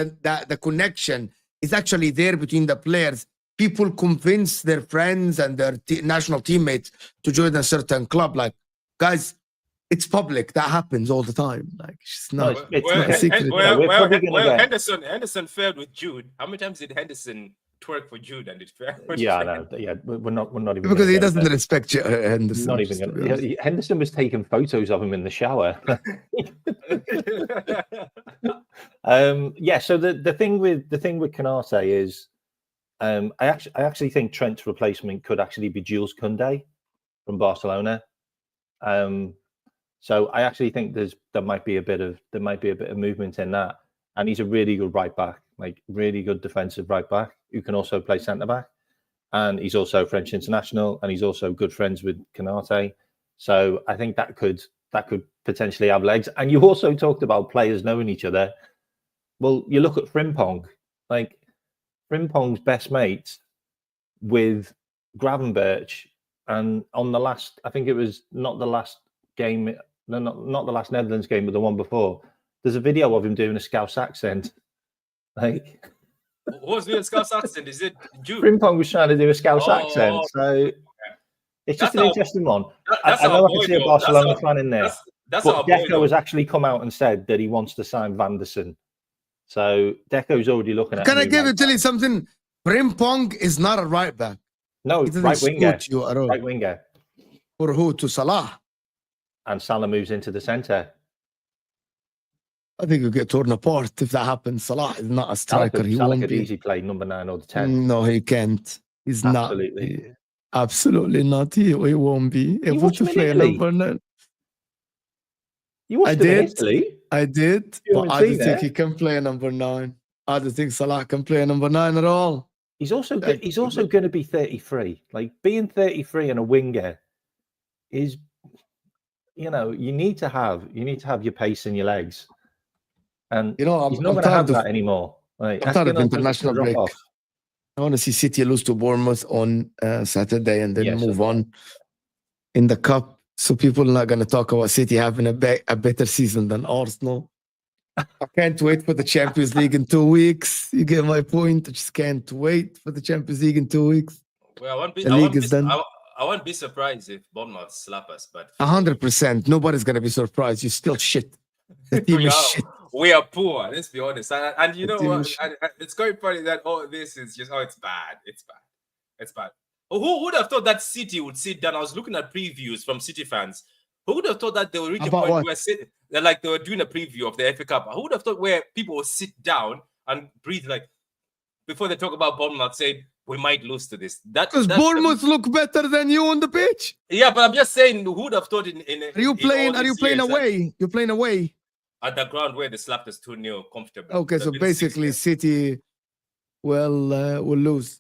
the connection is actually there between the players. People convince their friends and their national teammates to join a certain club. Like, guys, it's public. That happens all the time. Like, it's not a secret.
Henderson failed with Jude. How many times did Henderson twerk for Jude and it failed?
Yeah, I know. Yeah, we're not even
because he doesn't respect Henderson.
Not even. Henderson was taking photos of him in the shower. So the thing with Konate is. I actually think Trent's replacement could actually be Jules Koundé from Barcelona. So I actually think there might be a bit of movement in that. and he's a really good right back, like really good defensive right back who can also play centre back. And he's also French international, and he's also good friends with Konate. So I think that could potentially have legs. And you also talked about players knowing each other. Well, you look at Frimpong, like Frimpong's best mates with Gravenberch, and on the last, I think it was not the last game, not the last Netherlands game, but the one before. There's a video of him doing a Scouse accent. Like,
what was doing a Scouse accent? Is it Jew?
Frimpong was trying to do a Scouse accent, so it's just an interesting one. I know I can see a Barcelona fan in there, but Deco has actually come out and said that he wants to sign Vanderson. So Deco's already looking at.
Can I tell you something? Frimpong is not a right back.
No, right winger. Right winger.
For who? To Salah.
And Salah moves into the centre.
I think you'll get torn apart if that happens. Salah is not a striker.
Salah could easily play number 9 or the 10.
No, he can't. He's
Absolutely.
not. Absolutely not. He won't be able to play number 9.
You watched Italy?
I did. But I don't think he can play number 9. I don't think Salah can play number 9 at all.
He's also going to be 33. Like, being 33 and a winger is, you need to have your pace in your legs. And he's not going to have that anymore. Like,
I'm tired of international break. I want to see City lose to Bournemouth on Saturday and then move on in the cup. So people are not going to talk about City having a better season than Arsenal. I can't wait for the Champions League in 2 weeks. You get my point. I just can't wait for the Champions League in 2 weeks.
Well, I won't be surprised if Bournemouth slap us, but
100%. Nobody's going to be surprised. You're still shit. The team is shit.
We are poor. Let's be honest. And you know what? It's quite funny that this is just it's bad. It's bad. It's bad. Who would have thought that City would sit down? I was looking at previews from City fans. Who would have thought that they would reach a point where they were doing a preview of the FA Cup? Who would have thought where people would sit down and breathe, like, before they talk about Bournemouth, saying we might lose to this? Because
Bournemouth look better than you on the pitch.
Yeah, but I'm just saying, who would have thought
Are you playing away? You're playing away
at the ground where they slapped us 2-0 comfortably.
Okay, so basically City will lose.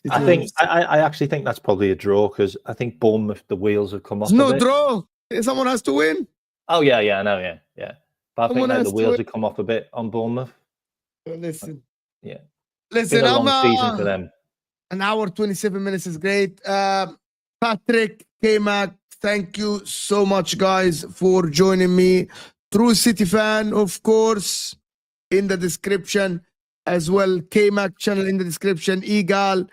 I actually think that's probably a draw, because I think Bournemouth, the wheels have come off.
No draw. Someone has to win.
Oh yeah, I know, yeah. But I think the wheels have come off a bit on Bournemouth.
Listen,
Listen, I'm season for them.
An hour 27 minutes is great. Patrick, Kmack, thank you so much, guys, for joining me. True City fan, of course, in the description as well. Kmack channel in the description. Egal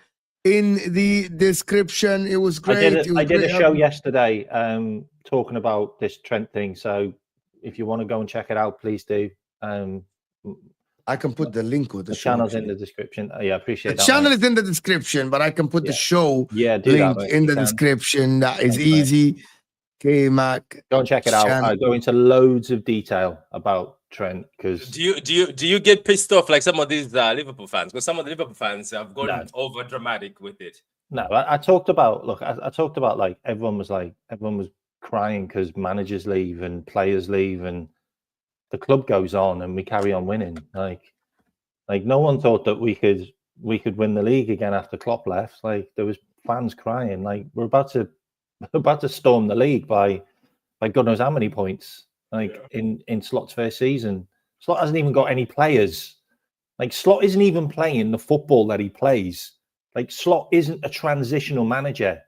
in the description. It was great.
I did a show yesterday talking about this Trent thing. So if you want to go and check it out, please do.
I can put the link with the show.
Channel's in the description. Yeah, I appreciate that.
The channel is in the description, but I can put the show link in the description. That is easy. Kmack.
Go and check it out. I go into loads of detail about Trent, because
do you get pissed off like some of these Liverpool fans? Because some of the Liverpool fans have gone over dramatic with it.
No, I talked about like everyone was crying because managers leave and players leave and the club goes on and we carry on winning. Like no one thought that we could win the league again after Klopp left. Like there was fans crying. Like we're about to storm the league by God knows how many points. In Slot's first season, Slot hasn't even got any players. Like Slot isn't even playing the football that he plays. Like Slot isn't a transitional manager.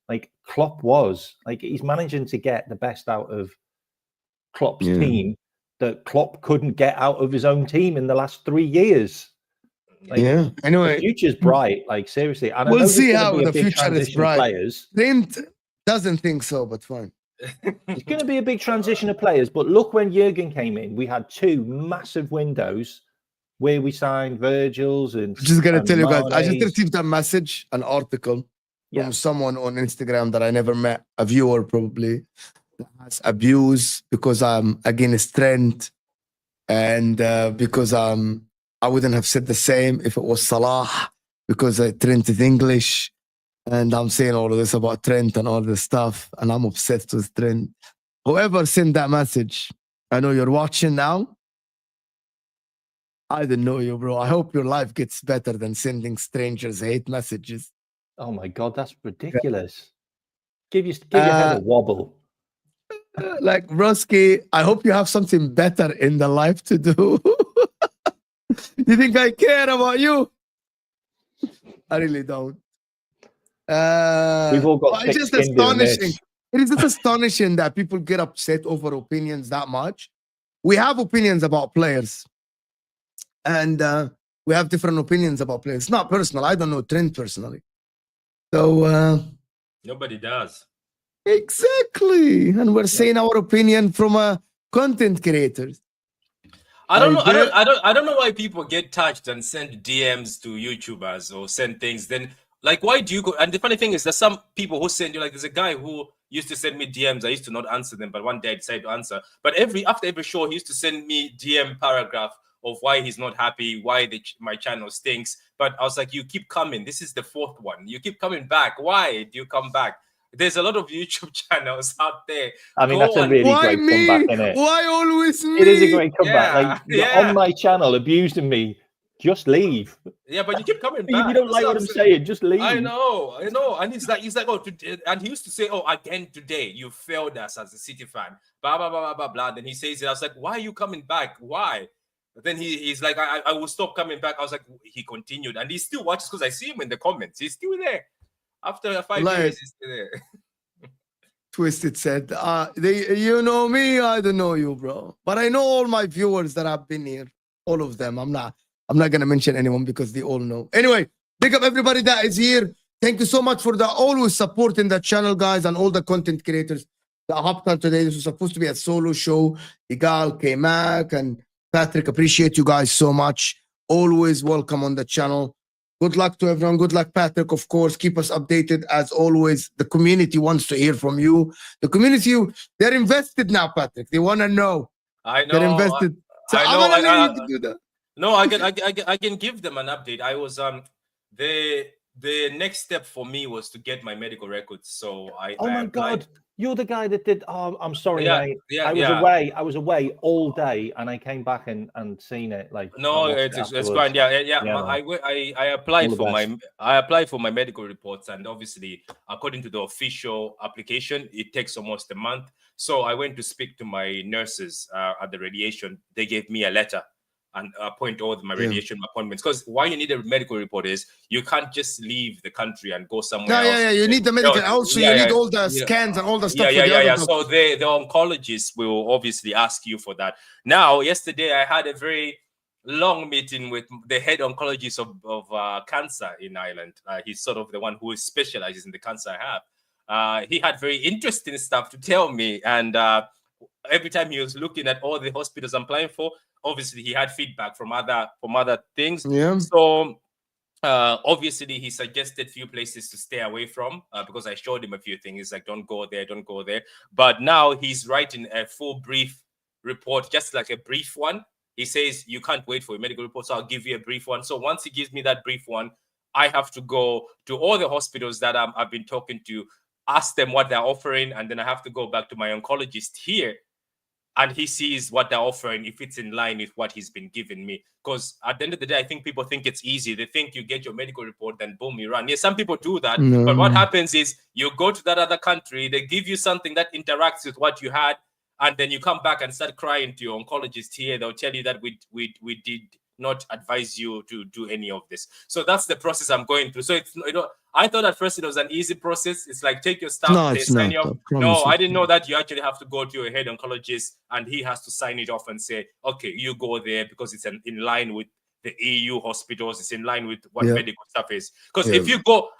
Like Klopp was. Like he's managing to get the best out of Klopp's team that Klopp couldn't get out of his own team in the last 3 years.
Anyway,
the future's bright. Like seriously, and
we'll see how the future is bright.
Players.
Trent doesn't think so, but fine.
It's going to be a big transition of players, but look, when Jurgen came in, we had 2 massive windows where we signed Virgil's and.
I'm just going to tell you guys, I just received a message, an article from someone on Instagram that I never met, a viewer probably, that has abused because I'm against Trent, and because I wouldn't have said the same if it was Salah, because Trent is English. And I'm saying all of this about Trent and all this stuff, and I'm obsessed with Trent. Whoever sent that message, I know you're watching now. I don't know you, bro. I hope your life gets better than sending strangers hate messages.
Oh my God, that's ridiculous. Give your head a wobble.
Like, Broski, I hope you have something better in the life to do. You think I care about you? I really don't.
We've all got
It's
thick
just
skin doing
astonishing.
this.
It is just astonishing that people get upset over opinions that much. We have opinions about players, and we have different opinions about players. It's not personal. I don't know Trent personally. So
Nobody does.
exactly, and we're saying our opinion from a content creators.
I don't know. I don't know why people get touched and send DMs to YouTubers or send things. Then, like, why do you go? And the funny thing is, there's some people who send you. Like, there's a guy who used to send me DMs. I used to not answer them, but one day I decided to answer. But after every show, he used to send me DM paragraph of why he's not happy, why my channel stinks. But I was like, you keep coming. This is the fourth one. You keep coming back. Why do you come back? There's a lot of YouTube channels out there.
I mean, that's a really
Why
great
me?
comeback, isn't it?
Why always me?
It is a great comeback.
Yeah,
Like,
yeah.
on my channel, abusing me, just leave.
Yeah, but you keep coming
If
back.
you don't like what I'm saying, just leave.
I know. And he's like, oh, and he used to say, oh, again today, you failed us as a City fan. Blah, blah, blah, blah, blah, blah. Then he says it. I was like, why are you coming back? Why? But then he's like, I will stop coming back. I was like, he continued. And he still watches because I see him in the comments. He's still there. After 5 years, he's still there.
Twisted said, you know me, I don't know you, bro. But I know all my viewers that have been here. All of them. I'm not gonna mention anyone because they all know. Anyway, big up everybody that is here. Thank you so much for the always supporting the channel, guys, and all the content creators that hopped on today. This was supposed to be a solo show. Egal, Kmack, and Patrick, appreciate you guys so much. Always welcome on the channel. Good luck to everyone. Good luck, Patrick, of course. Keep us updated as always. The community wants to hear from you. The community, they're invested now, Patrick. They want to know.
I know.
They're invested. So
I
I
know.
want to know you can do that.
No, I can give them an update. I was the next step for me was to get my medical records. So
Oh my God, you're the guy that did. Oh, I'm sorry, mate.
Yeah,
I was away all day, and I came back and seen it. Like,
no, it's fine. Yeah. I applied for my medical reports, and obviously, according to the official application, it takes almost a month. So I went to speak to my nurses at the radiation. They gave me a letter and appoint all my radiation appointments. Because why you need a medical report is you can't just leave the country and go somewhere else.
Yeah. You need the medical. Also, you need all the scans and all the stuff.
Yeah. So the oncologists will obviously ask you for that. Now, yesterday I had a very long meeting with the head oncologist of cancer in Ireland. He's sort of the one who specializes in the cancer I have. He had very interesting stuff to tell me, and every time he was looking at all the hospitals I'm applying for, obviously he had feedback from other things. Yeah. So obviously he suggested few places to stay away from because I showed him a few things. He's like, don't go there. But now he's writing a full brief report, just like a brief one. He says you can't wait for a medical report, so I'll give you a brief one. So once he gives me that brief one, I have to go to all the hospitals that I've been talking to, ask them what they're offering, and then I have to go back to my oncologist here, and he sees what they're offering, if it's in line with what he's been giving me. Because at the end of the day, I think people think it's easy. They think you get your medical report, then boom, you run. Yeah, some people do that. No. But what happens is you go to that other country, they give you something that interacts with what you had, and then you come back and start crying to your oncologist here. They'll tell you that we did not advise you to do any of this. So that's the process I'm going through. So it's, I thought at first it was an easy process. It's like take your stuff. No, it's not. No, I didn't know that you actually have to go to your head oncologist and he has to sign it off and say, okay, you go there because it's in line with the EU hospitals. It's in line with what medical stuff is. Because if you go,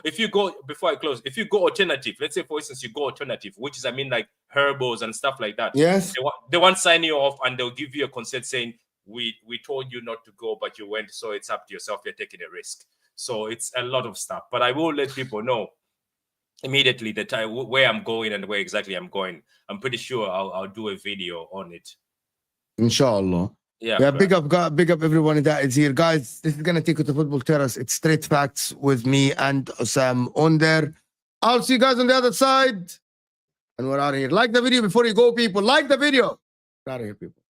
before I close, if you go alternative, let's say for instance, you go alternative, which is, I mean, like herbals and stuff like that.
Yes.
They won't sign you off and they'll give you a consent saying, we told you not to go, but you went, so it's up to yourself. You're taking a risk. So it's a lot of stuff. But I will let people know immediately the time where I'm going and where exactly I'm going. I'm pretty sure I'll do a video on it.
Inshallah. Yeah. Big up everyone that is here, guys. This is gonna take you to Football Terrace. It's straight facts with me and Sam on there. I'll see you guys on the other side, and we're out of here. Like the video before you go, people. Like the video. We're out of here, people.